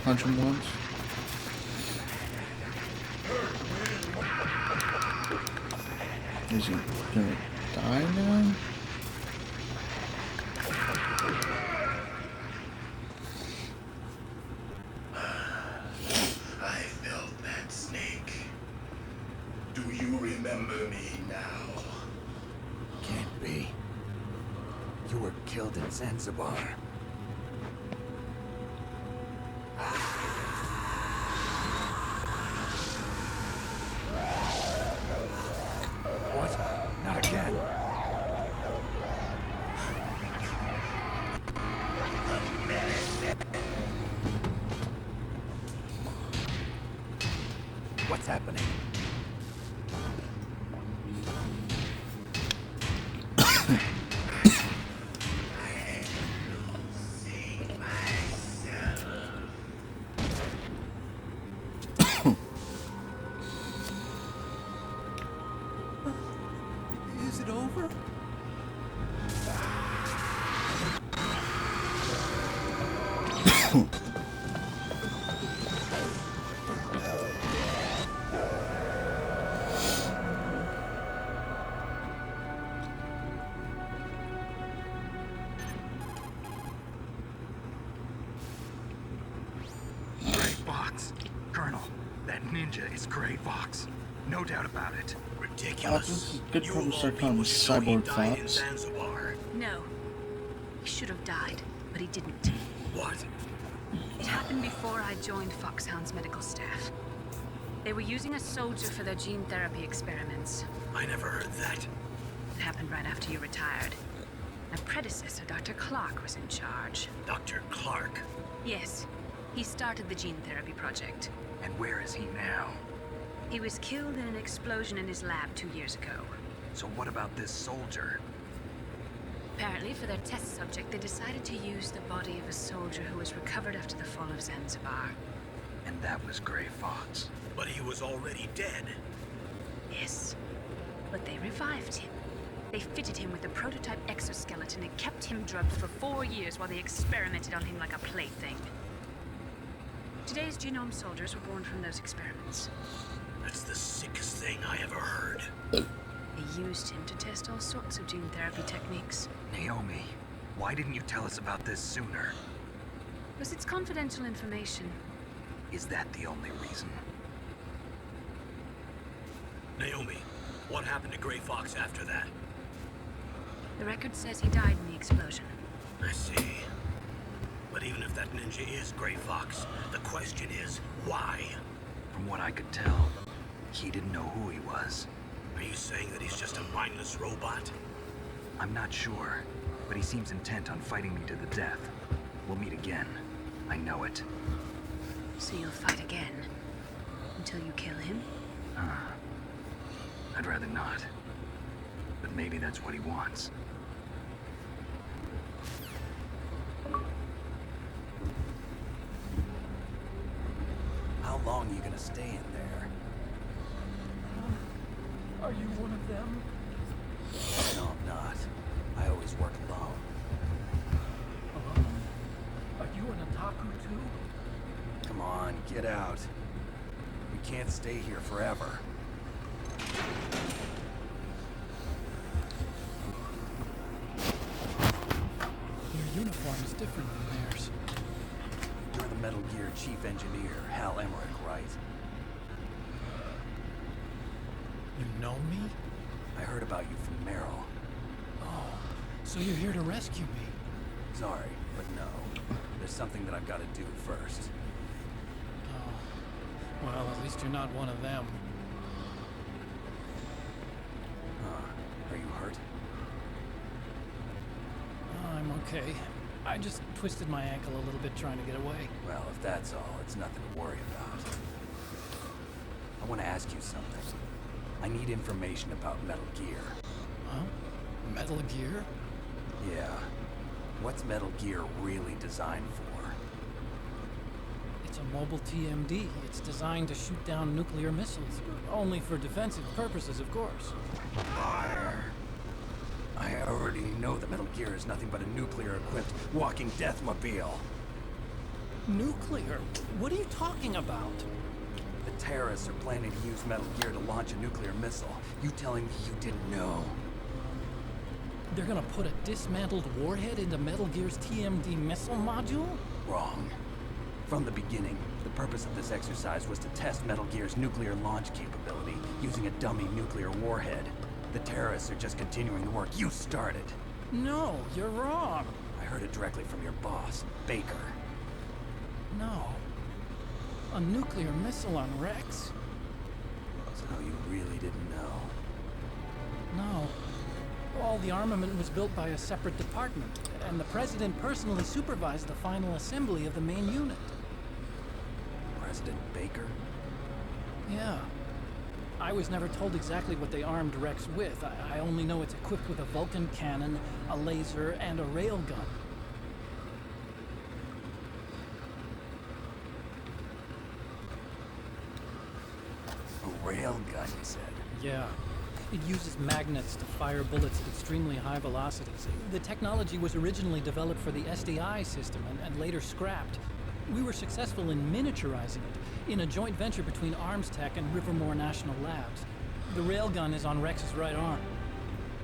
Punch him once. Is he gonna die now? I felt that, Snake. Do you remember me now? Can't be. You were killed in Zanzibar. What? Not again. What's happening? Is it over? Great box. Colonel, ninja is Gray Fox. No doubt about it. Ridiculous. Good You probably of all start calling him people should know he Cyborg died in Fox. Zanzibar. No. He should have died, but he didn't. What? It happened before I joined Foxhound's medical staff. They were using a soldier for their gene therapy experiments. I never heard that. It happened right after you retired. My predecessor, Dr. Clark, was in charge. Dr. Clark. Yes, he started the gene therapy project. And where is he now? He was killed in an explosion in his lab 2 years ago. So what about this soldier? Apparently, for their test subject, they decided to use the body of a soldier who was recovered after the fall of Zanzibar. And that was Gray Fox. But he was already dead. Yes, but they revived him. They fitted him with a prototype exoskeleton and kept him drugged for 4 years while they experimented on him like a plaything. Today's genome soldiers were born from those experiments. That's the sickest thing I ever heard. They used him to test all sorts of gene therapy techniques. Naomi, why didn't you tell us about this sooner? Because it's confidential information. Is that the only reason? Naomi, what happened to Gray Fox after that? The record says he died in the explosion. I see. But even if that ninja is Gray Fox, the question is, why? From what I could tell, he didn't know who he was. Are you saying that he's just a mindless robot? I'm not sure, but he seems intent on fighting me to the death. We'll meet again. I know it. So you'll fight again? Until you kill him? I'd rather not. But maybe that's what he wants. How long are you gonna stay in there? Are you one of them? No, I'm not. I always work alone. Are you an otaku too? Come on, get out. We can't stay here forever. Your uniform is different than theirs. You're the Metal Gear Chief Engineer, Hal Emmerich, right? You know me? I heard about you from Merrill. Oh, so you're here to rescue me? Sorry, but no. There's something that I've got to do first. Oh, well, at least you're not one of them. Are you hurt? Oh, I'm okay. I just twisted my ankle a little bit trying to get away. Well, if that's all, it's nothing to worry about. I want to ask you something. I need information about Metal Gear. Huh? Metal Gear? Yeah. What's Metal Gear really designed for? It's a mobile TMD. It's designed to shoot down nuclear missiles. Only for defensive purposes, of course. I already know that Metal Gear is nothing but a nuclear-equipped walking deathmobile. Nuclear? What are you talking about? The terrorists are planning to use Metal Gear to launch a nuclear missile. You telling me you didn't know? They're gonna put a dismantled warhead into Metal Gear's TMD missile module? Wrong. From the beginning, the purpose of this exercise was to test Metal Gear's nuclear launch capability using a dummy nuclear warhead. The terrorists are just continuing the work you started. No, you're wrong. I heard it directly from your boss, Baker. No. A nuclear missile on Rex? So you really didn't know? No. All the armament was built by a separate department, and the President personally supervised the final assembly of the main unit. President Baker? Yeah. I was never told exactly what they armed Rex with. I only know it's equipped with a Vulcan cannon, a laser, and a railgun. A railgun, you said? Yeah. It uses magnets to fire bullets at extremely high velocities. The technology was originally developed for the SDI system and later scrapped. We were successful in miniaturizing it in a joint venture between Arms Tech and Rivermore National Labs. The railgun is on Rex's right arm.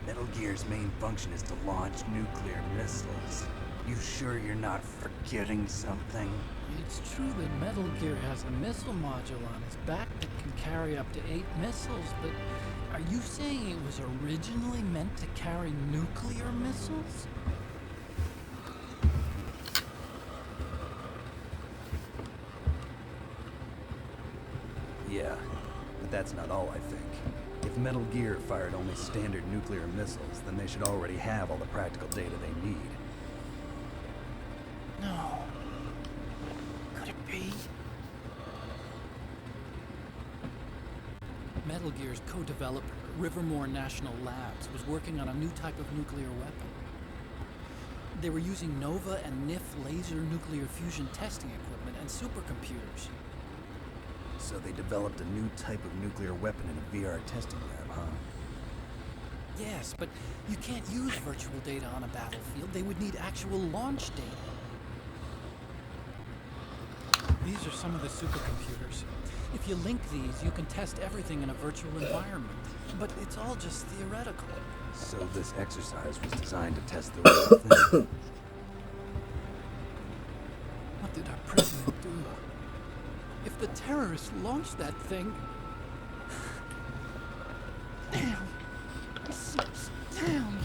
Metal Gear's main function is to launch nuclear missiles. You sure you're not forgetting something? It's true that Metal Gear has a missile module on its back that can carry up to 8 missiles, but are you saying it was originally meant to carry nuclear missiles? Yeah, but that's not all, I think. If Metal Gear fired only standard nuclear missiles, then they should already have all the practical data they need. No. Could it be? Metal Gear's co-developer, Rivermore National Labs, was working on a new type of nuclear weapon. They were using NOVA and NIF laser nuclear fusion testing equipment and supercomputers. So they developed a new type of nuclear weapon in a VR testing lab, huh? Yes, but you can't use virtual data on a battlefield. They would need actual launch data. These are some of the supercomputers. If you link these, you can test everything in a virtual environment. But it's all just theoretical. So this exercise was designed to test the real thing. What did our president do? If the terrorists launched that thing... Damn. Damn.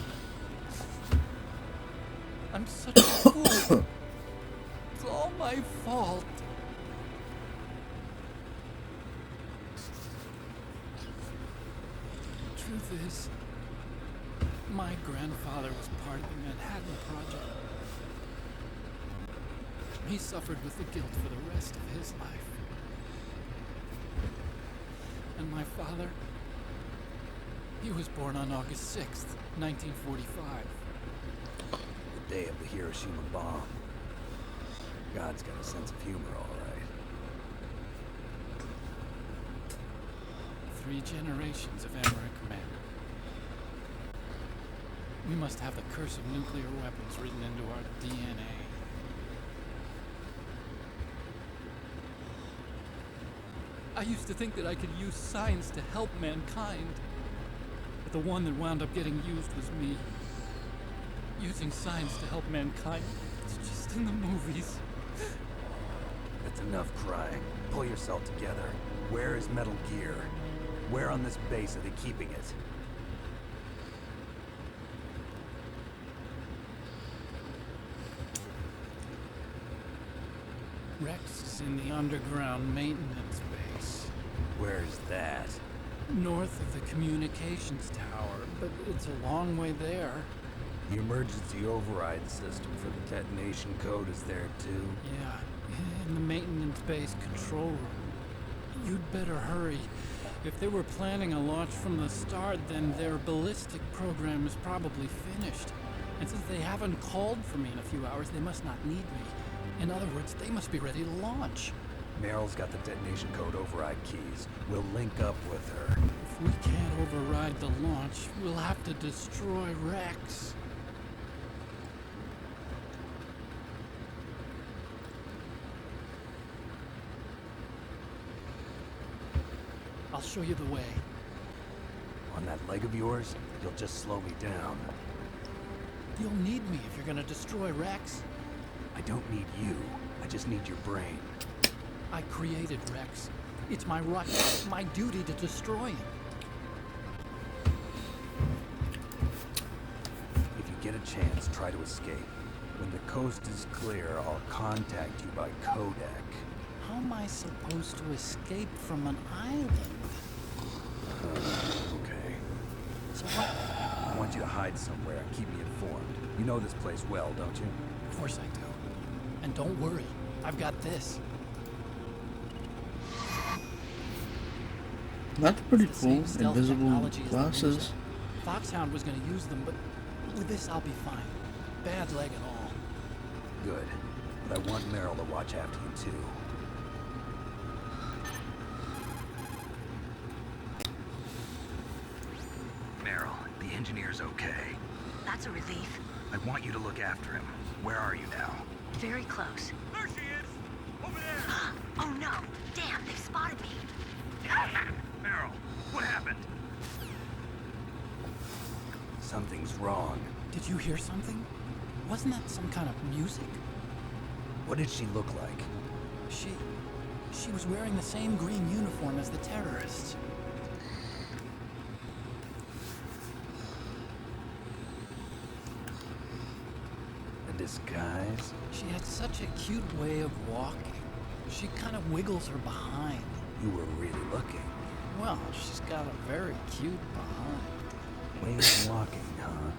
I'm such a fool. It's all my fault. Truth is, my grandfather was part of the Manhattan Project. He suffered with the guilt for the rest of his life. And my father, he was born on August 6th, 1945. The day of the Hiroshima bomb. God's got a sense of humor, all right. 3 generations of American men. We must have the curse of nuclear weapons written into our DNA. I used to think that I could use science to help mankind. But the one that wound up getting used was me. Using science to help mankind. It's just in the movies. That's enough crying. Pull yourself together. Where is Metal Gear? Where on this base are they keeping it? Rex is in the underground maintenance base. Where's that? North of the communications tower, but it's a long way there. The emergency override system for the detonation code is there too. Yeah, in the maintenance base control room. You'd better hurry. If they were planning a launch from the start, then their ballistic program is probably finished. And since they haven't called for me in a few hours, they must not need me. In other words, they must be ready to launch. Meryl's got the detonation code override keys. We'll link up with her. If we can't override the launch, we'll have to destroy Rex. I'll show you the way. On that leg of yours, you'll just slow me down. You'll need me if you're gonna destroy Rex. I don't need you. I just need your brain. I created Rex. It's my right, my duty to destroy him. If you get a chance, try to escape. When the coast is clear, I'll contact you by codec. How am I supposed to escape from an island? Okay. So what? I want you to hide somewhere and keep me informed. You know this place well, don't you? Of course I do. And don't worry, I've got this. That's pretty It's the cool. same stealth Invisible technology as the glasses. laser. Foxhound was gonna use them, but with this I'll be fine. Bad leg and all. Good. But I want Meryl to watch after you too. Meryl, the engineer's okay. That's a relief. I want you to look after him. Where are you now? Very close. There she is! Over there! Oh no! Damn, they've spotted me. Meryl, what happened? Something's wrong. Did you hear something? Wasn't that some kind of music? What did she look like? She was wearing the same green uniform as the terrorists. A disguise? She had such a cute way of walking. She kind of wiggles her behind. You were really looking. Well, she's got a very cute behind. Way of walking, huh?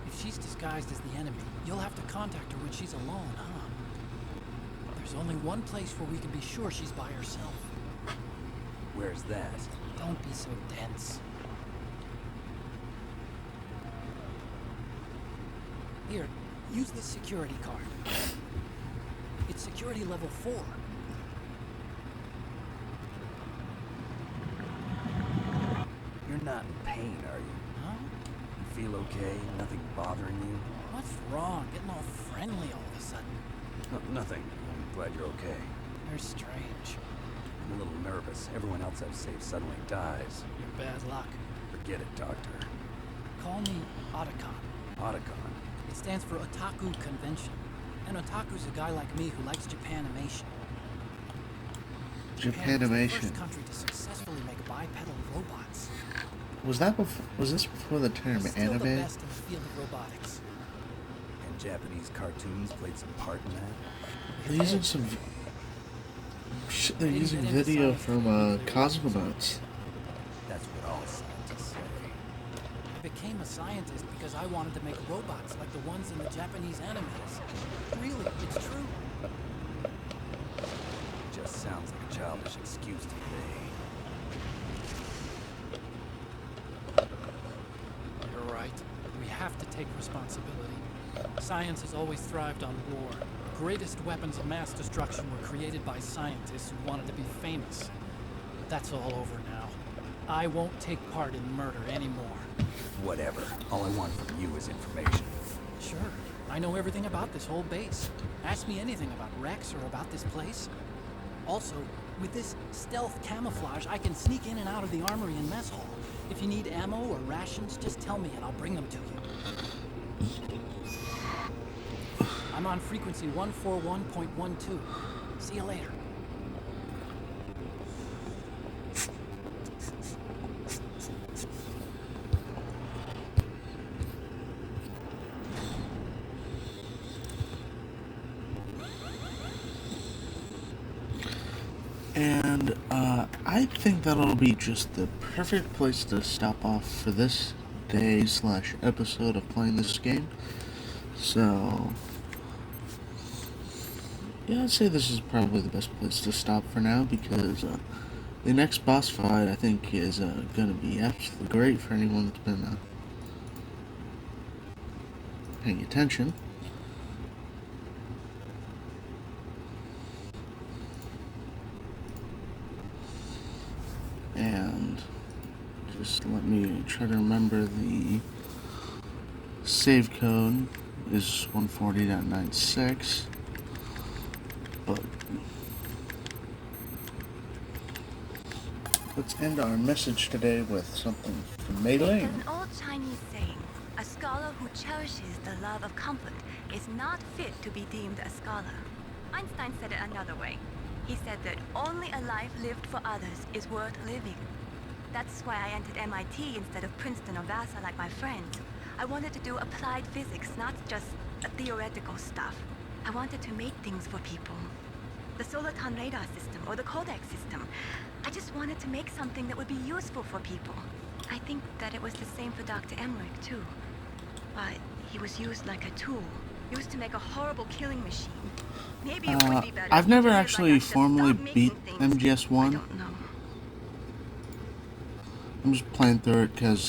If she's disguised as the enemy, you'll have to contact her when she's alone, huh? There's only one place where we can be sure she's by herself. Where's that? Don't be so dense. Here, use this security card. It's security level 4. You're not in pain, are you? Huh? You feel okay? Nothing bothering you? What's wrong? Getting all friendly all of a sudden. Nothing. I'm glad you're okay. You're strange. I'm a little nervous. Everyone else I've saved suddenly dies. You're bad luck. Forget it, Doctor. Call me Otacon. Otacon. It stands for Otaku Convention. An otaku's a guy like me who likes Japanimation. Japan was the first country to successfully make bipedal robots. Was this before the term It's still anime? the best in the field of robotics. And Japanese cartoons played some part in that? They're using some. Shit, they're using video from Cosmonauts. That's what all scientists say. I became a scientist because I wanted to make robots like the ones in the Japanese animes. Really, it's true. Just sounds like a childish excuse to me. You're right. We have to take responsibility. Science has always thrived on war. The greatest weapons of mass destruction were created by scientists who wanted to be famous. But that's all over now. I won't take part in murder anymore. Whatever. All I want from you is information. Sure. I know everything about this whole base. Ask me anything about Rex or about this place. Also, with this stealth camouflage, I can sneak in and out of the armory and mess hall. If you need ammo or rations, just tell me and I'll bring them to you. I'm on frequency 141.12. See you later. And I think that'll be just the perfect place to stop off for this day/episode of playing this game. So, yeah, I'd say this is probably the best place to stop for now because the next boss fight I think is going to be absolutely great for anyone that's been paying attention. And just let me try to remember the save code is 140.96. But let's end our message today with something from Mei There's Ling. an old Chinese saying, a scholar who cherishes the love of comfort is not fit to be deemed a scholar. Einstein said it another way. He said that only a life lived for others is worth living. That's why I entered MIT instead of Princeton or Vassar like my friends. I wanted to do applied physics, not just theoretical stuff. I wanted to make things for people. The Soliton radar system or the Codex system. I just wanted to make something that would be useful for people. I think that it was the same for Dr. Emmerich too. But he was used like a tool. Used to make a horrible killing machine. Maybe it would be better. I've never if actually us to formally stop beat making things. MGS1. I don't know. I'm just playing through it because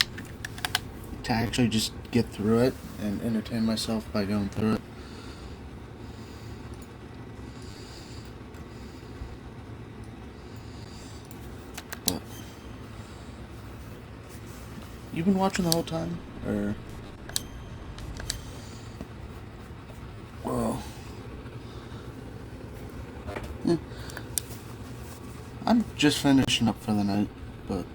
to actually just get through it and entertain myself by going through it. But you've been watching the whole time, or? Well, I'm just finishing up for the night, but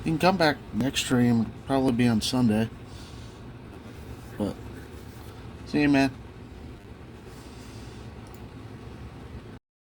You can come back next stream, probably be on Sunday. But, see you, man.